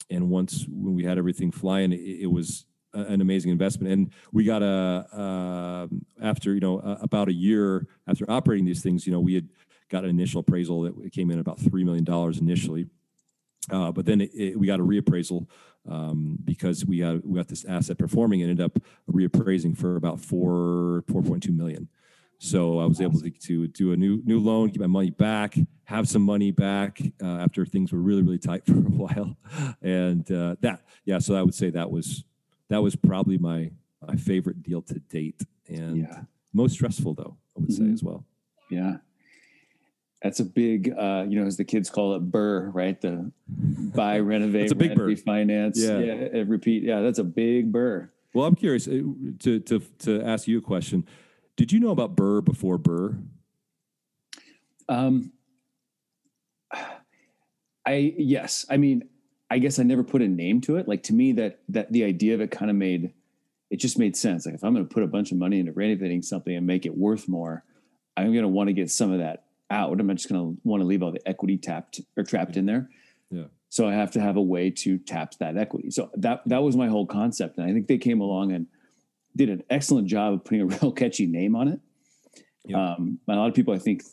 and once when we had everything flying, it was an amazing investment. And we got after about a year after operating these things, we had got an initial appraisal that came in about $3 million initially. But then we got a reappraisal because we got this asset performing and ended up reappraising for about $4.2 million. So I was able to do a new loan, get my money back, have some money back after things were really, really tight for a while. And so I would say that was probably my favorite deal to date, and most stressful though, I would say as well. Yeah. That's a big, as the kids call it, BRRRR, right? The buy, renovate, rent, refinance, repeat. Yeah, that's a big BRRRR. Well, I'm curious to ask you a question. Did you know about BRRRR before BRRRR? Yes. I mean, I guess I never put a name to it. Like, to me, that the idea of it kind of made sense. Like, if I'm going to put a bunch of money into renovating something and make it worth more, I'm going to want to get some of that out. I'm not just going to want to leave all the equity trapped in there. Yeah. So I have to have a way to tap that equity. So that was my whole concept. And I think they came along and did an excellent job of putting a real catchy name on it. Yep. A lot of people, I think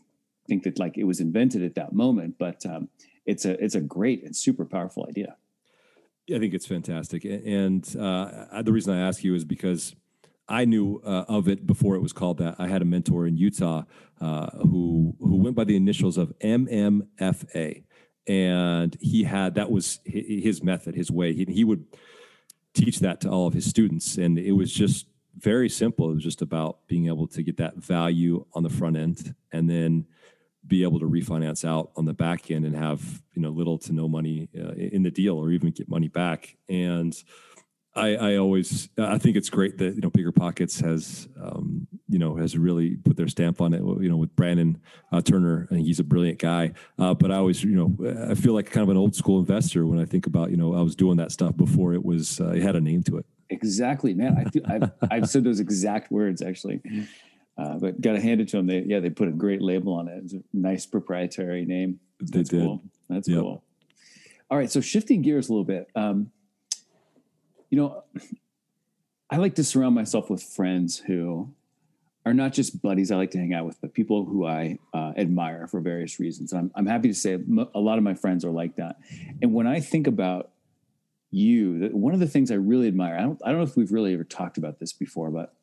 that like it was invented at that moment, but it's a great and super powerful idea. I think it's fantastic. And the reason I ask you is because I knew of it before it was called that. I had a mentor in Utah who went by the initials of MMFA, and that was his method, his way. He would teach that to all of his students, and it was just very simple. It was just about being able to get that value on the front end, and then be able to refinance out on the back end and have little to no money in the deal, or even get money back. And I think it's great that Bigger Pockets has really put their stamp on it. With Brandon Turner, and he's a brilliant guy. But I always I feel like kind of an old school investor when I think about I was doing that stuff before it had a name to it. Exactly, man. I've said those exact words actually. But got to hand it to them. They put a great label on it. It's a nice proprietary name. That's cool. That's cool. All right, so shifting gears a little bit. I like to surround myself with friends who are not just buddies I like to hang out with, but people who I admire for various reasons. And I'm happy to say a lot of my friends are like that. And when I think about you, one of the things I really admire, I don't know if we've really ever talked about this before, but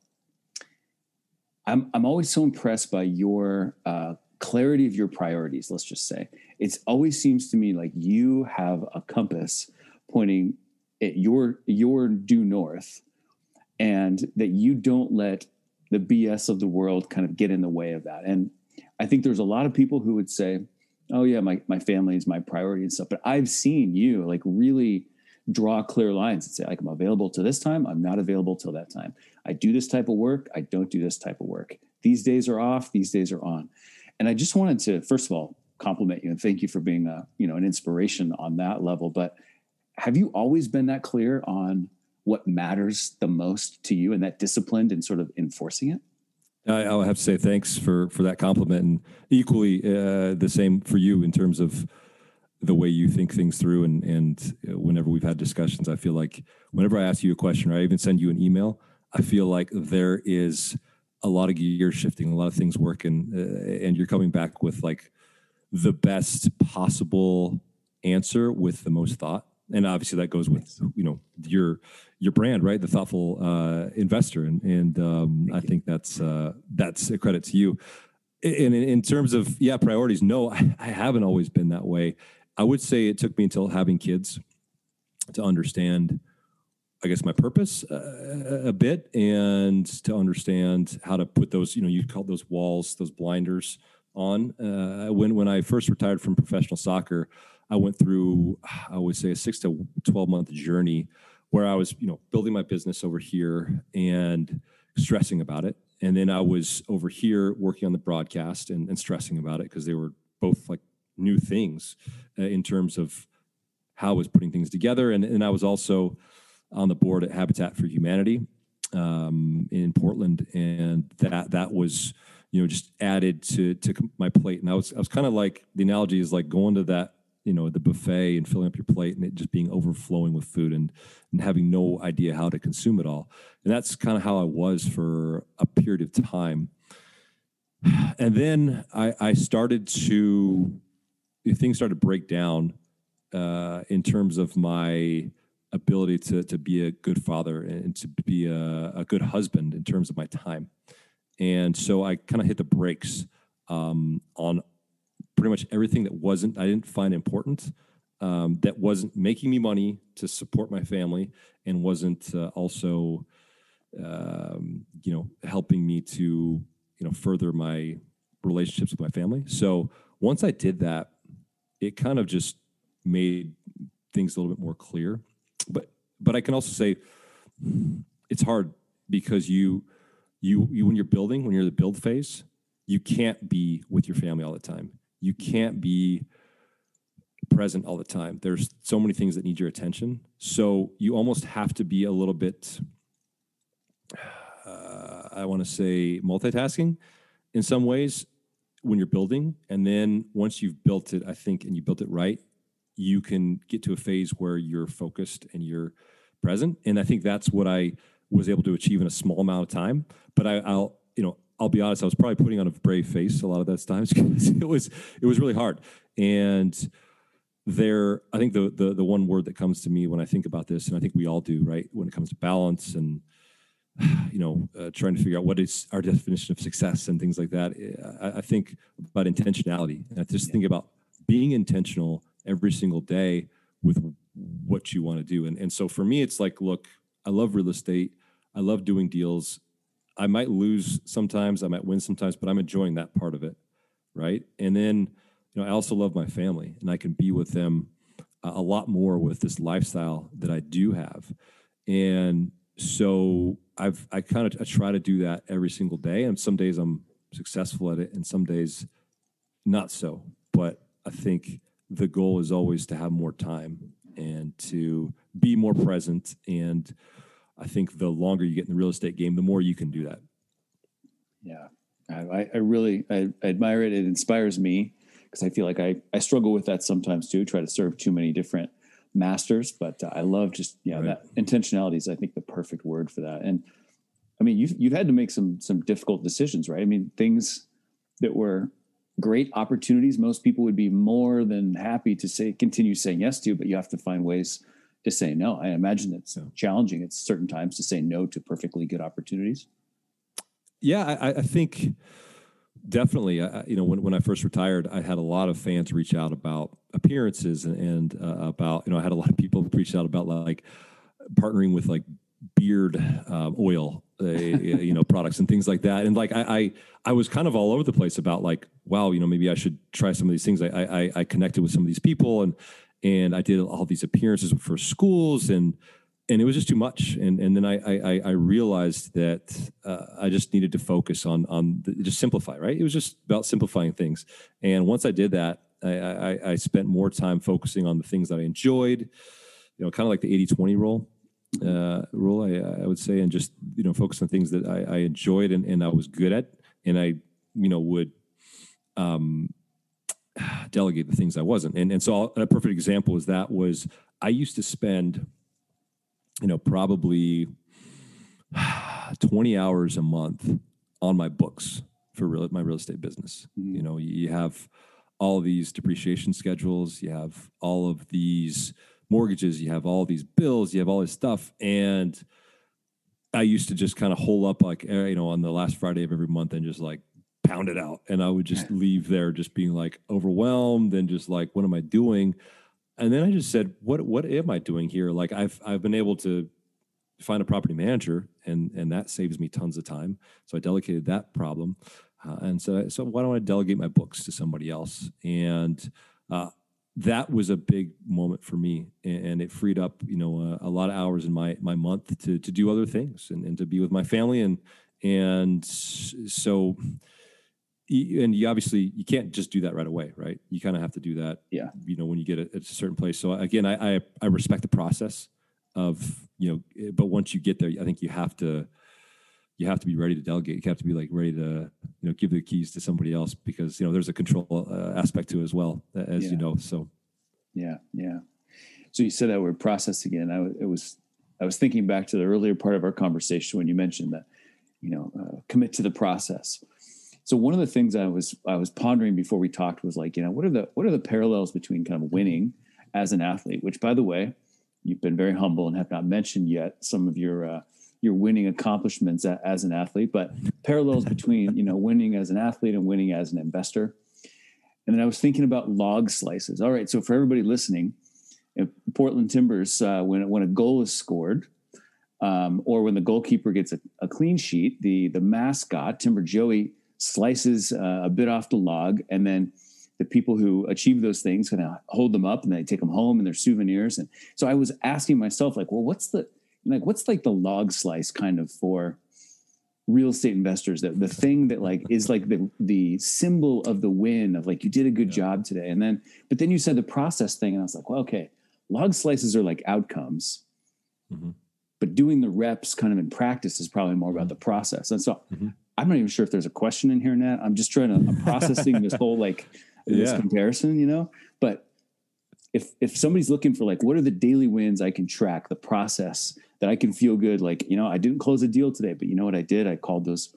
I'm always so impressed by your clarity of your priorities. Let's just say it always seems to me like you have a compass pointing at your due north, and that you don't let the BS of the world kind of get in the way of that. And I think there's a lot of people who would say, "Oh yeah, my family is my priority and stuff." But I've seen you like really draw clear lines and say, like, I'm available to this time. I'm not available till that time. I do this type of work. I don't do this type of work. These days are off. These days are on. And I just wanted to, first of all, compliment you and thank you for being an inspiration on that level. But have you always been that clear on what matters the most to you and that disciplined and sort of enforcing it? I'll have to say thanks for that compliment, and equally the same for you in terms of the way you think things through. And whenever we've had discussions, I feel like whenever I ask you a question, or I even send you an email, I feel like there is a lot of gear shifting, a lot of things working, and you're coming back with like the best possible answer with the most thought. And obviously that goes with, your brand, right? The thoughtful investor. And I think that's a credit to you. And in terms of, priorities, no, I haven't always been that way. I would say it took me until having kids to understand I guess, my purpose a bit, and to understand how to put those, you call those walls, those blinders on. When I first retired from professional soccer, I went through, I would say, a 6 to 12 month journey where I was, building my business over here and stressing about it. And then I was over here working on the broadcast and stressing about it, because they were both like new things in terms of how I was putting things together. And I was also on the board at Habitat for Humanity in Portland, and that was, just added to my plate. And I was kind of like, the analogy is like going to that, the buffet and filling up your plate and it just being overflowing with food and having no idea how to consume it all. And that's kind of how I was for a period of time. And then I started to, things started to break down in terms of my ability to be a good father and to be a good husband in terms of my time. And so I kind of hit the brakes on pretty much everything that I didn't find important, that wasn't making me money to support my family, and wasn't also, helping me to, further my relationships with my family. So once I did that, it kind of just made things a little bit more clear. But I can also say it's hard, because you when you're building, when you're in the build phase, you can't be with your family all the time. You can't be present all the time. There's so many things that need your attention. So you almost have to be a little bit, I want to say, multitasking in some ways when you're building. And then once you've built it, I think, and you built it right, you can get to a phase where you're focused and you're present. And I think that's what I was able to achieve in a small amount of time. But I'll be honest, I was probably putting on a brave face a lot of those times, because it was really hard. And I think the one word that comes to me when I think about this, and I think we all do, right, when it comes to balance and, trying to figure out what is our definition of success and things like that, I think about intentionality. And I just think about being intentional every single day with what you want to do. And so for me, it's like, look, I love real estate. I love doing deals. I might lose sometimes, I might win sometimes, but I'm enjoying that part of it, right? And then, I also love my family, and I can be with them a lot more with this lifestyle that I do have. And so I try to do that every single day. And some days I'm successful at it, and some days not so. But I think the goal is always to have more time and to be more present. And I think the longer you get in the real estate game, the more you can do that. Yeah, I really admire it. It inspires me, because I feel like I struggle with that sometimes too, try to serve too many different masters. But I love just, right. That intentionality is, I think, the perfect word for that. And I mean, you've had to make some difficult decisions, right? I mean, things that were great opportunities, most people would be more than happy to continue saying yes to, but you have to find ways to say no. I imagine it's challenging at certain times to say no to perfectly good opportunities. Yeah, I think definitely. When I first retired, I had a lot of fans reach out about appearances and about, I had a lot of people reach out about like partnering with like beard oil, products and things like that. And like I was kind of all over the place about like, wow, maybe I should try some of these things. I connected with some of these people, and I did all these appearances for schools, and it was just too much. And then I realized that I just needed to focus on just simplify, right? It was just about simplifying things. And once I did that, I spent more time focusing on the things that I enjoyed, kind of like the 80-20 rule, I would say, and just, focus on things that I enjoyed and I was good at. And I, would delegate the things I wasn't. And so a perfect example was I used to spend, probably 20 hours a month on my books for my real estate business. Mm-hmm. You have all these depreciation schedules, you have all of these mortgages, you have all these bills, you have all this stuff. And I used to just kind of hole up like, on the last Friday of every month and just like pound it out. And I would just leave there just being like overwhelmed and just like, what am I doing? And then I just said, what am I doing here? Like I've been able to find a property manager, and that saves me tons of time. So I delegated that problem. And so why don't I delegate my books to somebody else? And that was a big moment for me, and it freed up, a lot of hours in my month to do other things and to be with my family. And so, and you obviously, you can't just do that right away, right? You kind of have to do that, when you get at a certain place. So again, I respect the process of, but once you get there, I think you have to be ready to delegate. You have to be like ready to, give the keys to somebody else, because, there's a control aspect to it as well, as so. Yeah. So you said that word process again. I was thinking back to the earlier part of our conversation when you mentioned that, commit to the process. So one of the things I was pondering before we talked was like, what are the parallels between kind of winning as an athlete, which, by the way, you've been very humble and have not mentioned yet some of your winning accomplishments as an athlete, but parallels between, winning as an athlete and winning as an investor. And then I was thinking about log slices. All right. So for everybody listening, Portland Timbers, when a goal is scored, or when the goalkeeper gets a clean sheet, the mascot, Timber Joey, slices a bit off the log, and then the people who achieve those things kind of hold them up and they take them home and they're souvenirs. And so I was asking myself, like, well, what's like the log slice kind of for real estate investors, that the thing that like is like the symbol of the win of like, you did a good job today. But then you said the process thing, and I was like, well, okay, log slices are like outcomes, but doing the reps kind of in practice is probably more about the process. And so I'm not even sure if there's a question in here, Nat. I'm just I'm processing this whole this comparison, but if somebody's looking for like, what are the daily wins I can track, the process that I can feel good, like, I didn't close a deal today, but you know what I did? I called those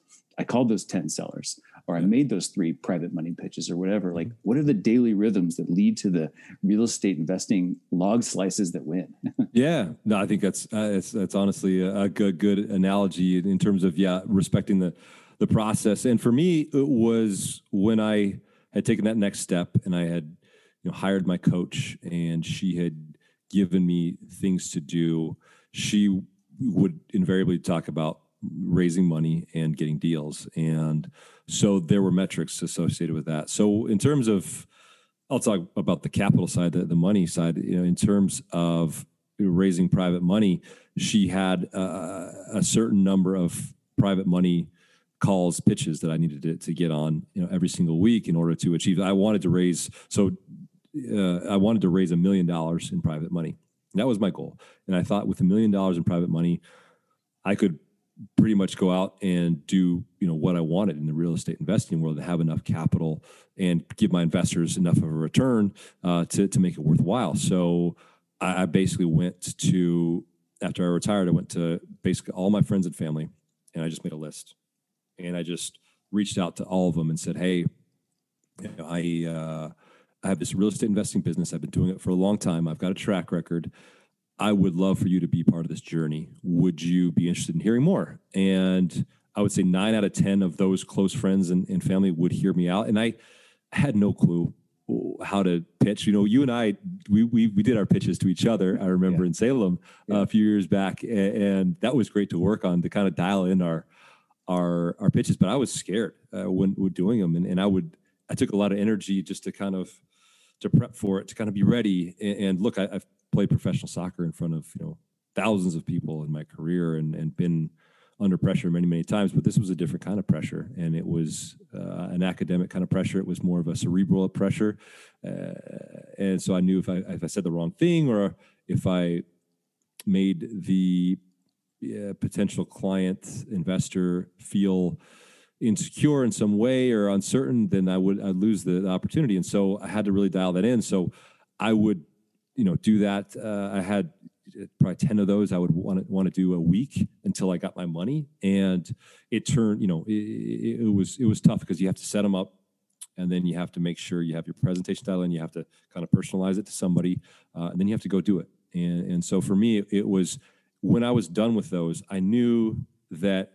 10 sellers, or I made those 3 private money pitches or whatever. Like, what are the daily rhythms that lead to the real estate investing log slices that win? Yeah, no, I think that's honestly a good analogy in terms of, respecting the process. And for me, it was when I had taken that next step and I had, hired my coach, and she had given me things to do. She would invariably talk about raising money and getting deals. And so there were metrics associated with that. So in terms of, I'll talk about the capital side, the money side, in terms of raising private money, she had a certain number of private money calls, pitches that I needed to get on, every single week in order to achieve. I wanted to raise $1 million in private money. That was my goal. And I thought with $1 million in private money, I could pretty much go out and do, what I wanted in the real estate investing world, to have enough capital and give my investors enough of a return to make it worthwhile. So I basically after I retired, I went to basically all my friends and family, and I just made a list. And I just reached out to all of them and said, hey, I have this real estate investing business. I've been doing it for a long time. I've got a track record. I would love for you to be part of this journey. Would you be interested in hearing more? And I would say 9 out of 10 of those close friends and family would hear me out. And I had no clue how to pitch. You and I, we did our pitches to each other. I remember in Salem a few years back, and that was great to work on, to kind of dial in our pitches. But I was scared when doing them, and I took a lot of energy just to kind of to prep for it, to kind of be ready. And look, I've played professional soccer in front of thousands of people in my career, and been under pressure many, many times, but this was a different kind of pressure. And it was an academic kind of pressure. It was more of a cerebral pressure. And so I knew if I said the wrong thing, or if I made the potential client investor feel insecure in some way or uncertain, then I'd lose the opportunity. And so I had to really dial that in. So I would, do that. I had probably 10 of those I would want to do a week until I got my money. And it turned, it was tough, because you have to set them up, and then you have to make sure you have your presentation style, and you have to kind of personalize it to somebody, and then you have to go do it. And so for me, it was, when I was done with those, I knew that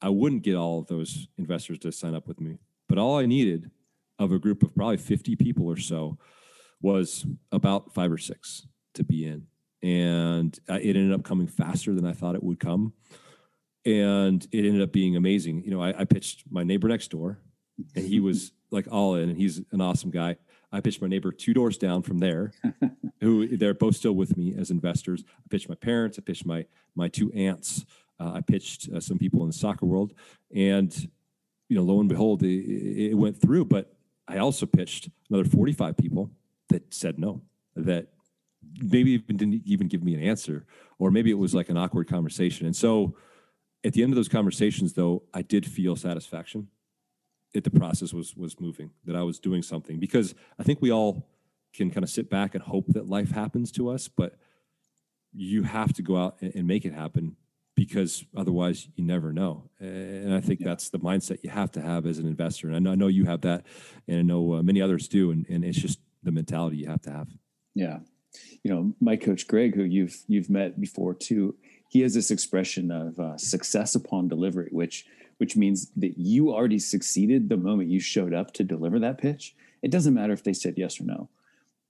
I wouldn't get all of those investors to sign up with me, but all I needed of a group of probably 50 people or so was about 5 or 6 to be in. and it ended up coming faster than I thought it would come. And it ended up being amazing. You know, I pitched my neighbor next door, and he was like all in, and he's an awesome guy. I pitched my neighbor 2 doors down from there, who they're both still with me as investors. I pitched my parents. I pitched my 2 aunts. I pitched some people in the soccer world, and you know, lo and behold, it went through. But I also pitched another 45 people that said no, that maybe even didn't even give me an answer, or maybe it was like an awkward conversation. And so at the end of those conversations, though, I did feel satisfaction that the process was moving, that I was doing something, because I think we all can kind of sit back and hope that life happens to us, but you have to go out and make it happen, because otherwise you never know. And I think that's the mindset you have to have as an investor. And I know you have that, and I know many others do. And it's just the mentality you have to have. Yeah. You know, my coach, Greg, who you've met before too, he has this expression of success upon delivery, which means that you already succeeded the moment you showed up to deliver that pitch. It doesn't matter if they said yes or no.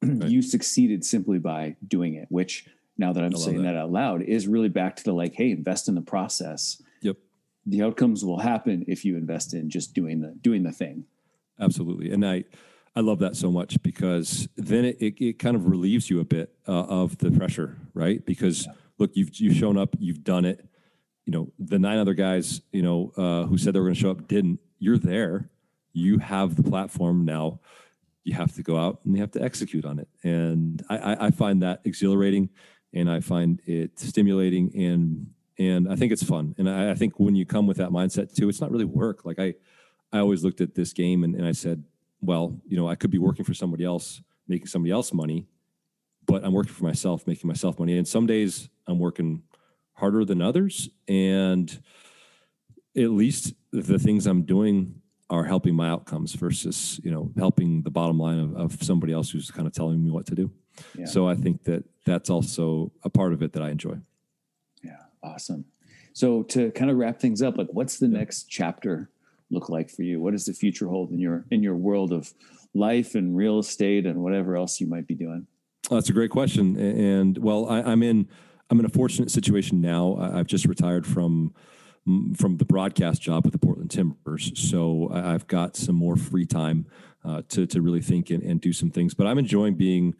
Right. You succeeded simply by doing it, which, now that I'm saying that out loud, is really back to the like, hey, invest in the process. Yep. The outcomes will happen if you invest in just doing the thing. Absolutely. And I love that so much, because then it kind of relieves you a bit of the pressure, right? Because look, you've shown up, you've done it. You know, the 9 other guys, you know, who said they were going to show up didn't. You're there. You have the platform now. You have to go out and you have to execute on it. And I find that exhilarating, and I find it stimulating, and I think it's fun. And I think when you come with that mindset too, it's not really work. Like I always looked at this game and I said, well, you know, I could be working for somebody else, making somebody else money, but I'm working for myself, making myself money. And some days I'm working harder than others, and at least the things I'm doing are helping my outcomes versus, you know, helping the bottom line of somebody else who's kind of telling me what to do. Yeah. So I think that's also a part of it that I enjoy. Yeah. Awesome. So to kind of wrap things up, like, what's the next chapter look like for you? What does the future hold in your world of life and real estate and whatever else you might be doing? Oh, that's a great question. And well, I'm in a fortunate situation now. I've just retired from the broadcast job with the Portland Timbers. So I've got some more free time to really think and do some things, but I'm enjoying being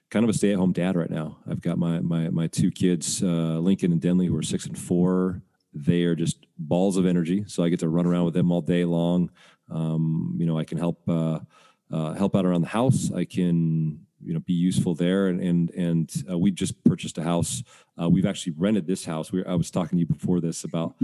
kind of a stay-at-home dad right now. I've got my 2 kids, Lincoln and Denley, who are 6 and 4. They are just balls of energy. So I get to run around with them all day long. You know, I can help out around the house. I can, you know, be useful there. And we just purchased a house. We've actually rented this house. I was talking to you before this about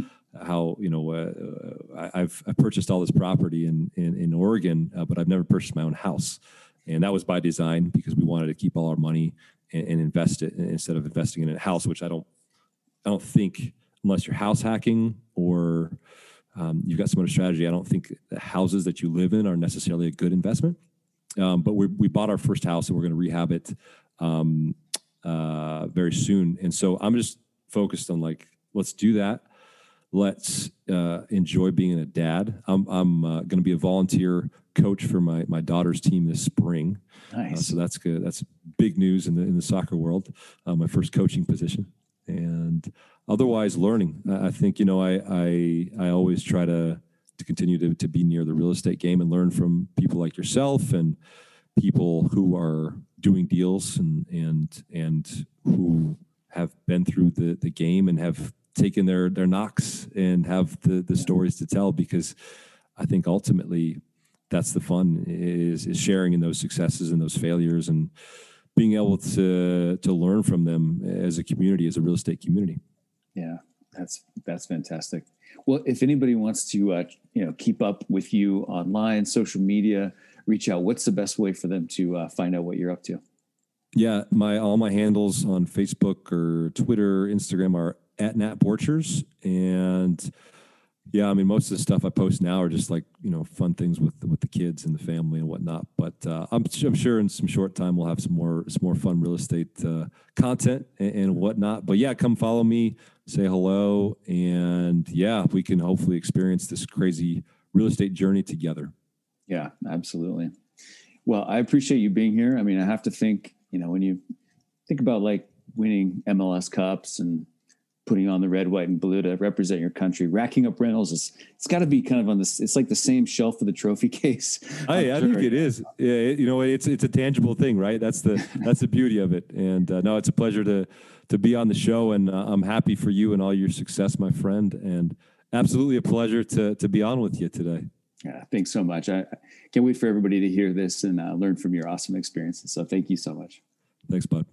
how, you know, I've purchased all this property in Oregon, but I've never purchased my own house. And that was by design, because we wanted to keep all our money and invest it instead of investing in a house, which I don't think, unless you're house hacking or you've got some other strategy, I don't think the houses that you live in are necessarily a good investment. But we bought our first house, and we're going to rehab it very soon. And so I'm just focused on, like, let's do that. Let's enjoy being a dad. I'm going to be a volunteer coach for my daughter's team this spring. Nice. So that's good. That's big news in the soccer world. My first coaching position. And otherwise, learning. I think, you know, I always try to continue to be near the real estate game and learn from people like yourself and people who are doing deals and who have been through the game and have taken their knocks and have the stories to tell, because I think ultimately that's the fun, is sharing in those successes and those failures and being able to learn from them as a community, as a real estate community. Yeah, that's fantastic. Well, if anybody wants to, keep up with you online, social media, reach out, what's the best way for them to find out what you're up to? Yeah, all my handles on Facebook or Twitter, Instagram are at Nat Borchers. And yeah, I mean, most of the stuff I post now are just like, you know, fun things with the kids and the family and whatnot. But I'm sure in some short time we'll have some more fun real estate content and whatnot. But yeah, come follow me, say hello, and yeah, we can hopefully experience this crazy real estate journey together. Yeah, absolutely. Well, I appreciate you being here. I mean, I have to think, you know, when you think about like winning MLS Cups and putting on the red, white, and blue to represent your country. Racking up rentals it's got to be kind of on this. It's like the same shelf of the trophy case. I think it is. Yeah, it's a tangible thing, right? That's the beauty of it. And no, it's a pleasure to be on the show, and I'm happy for you and all your success, my friend. And absolutely a pleasure to be on with you today. Yeah, thanks so much. I can't wait for everybody to hear this and learn from your awesome experiences. So thank you so much. Thanks, bud.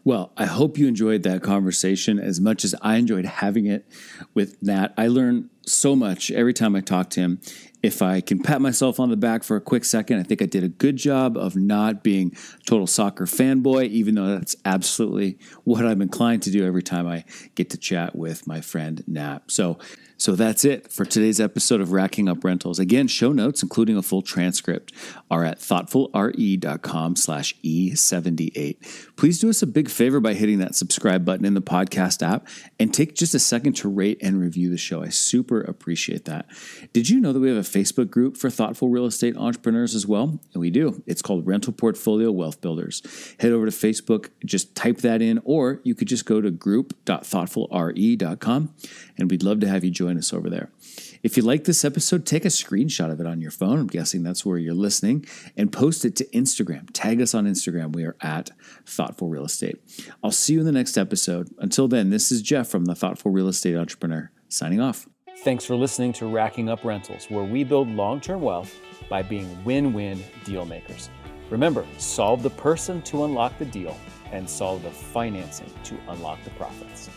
Well, I hope you enjoyed that conversation as much as I enjoyed having it with Nat. I learn so much every time I talk to him. If I can pat myself on the back for a quick second, I think I did a good job of not being total soccer fanboy, even though that's absolutely what I'm inclined to do every time I get to chat with my friend Nat. So that's it for today's episode of Racking Up Rentals. Again, show notes, including a full transcript, are at thoughtfulre.com/E78. Please do us a big favor by hitting that subscribe button in the podcast app and take just a second to rate and review the show. I super appreciate that. Did you know that we have a Facebook group for thoughtful real estate entrepreneurs as well? And we do. It's called Rental Portfolio Wealth Builders. Head over to Facebook, just type that in, or you could just go to group.thoughtfulre.com, and we'd love to have you join us over there. If you like this episode, take a screenshot of it on your phone. I'm guessing that's where you're listening, and post it to Instagram. Tag us on Instagram. We are at Thoughtful Real Estate. I'll see you in the next episode. Until then, this is Jeff from the Thoughtful Real Estate Entrepreneur, signing off. Thanks for listening to Racking Up Rentals, where we build long-term wealth by being win-win deal makers. Remember, solve the person to unlock the deal and solve the financing to unlock the profits.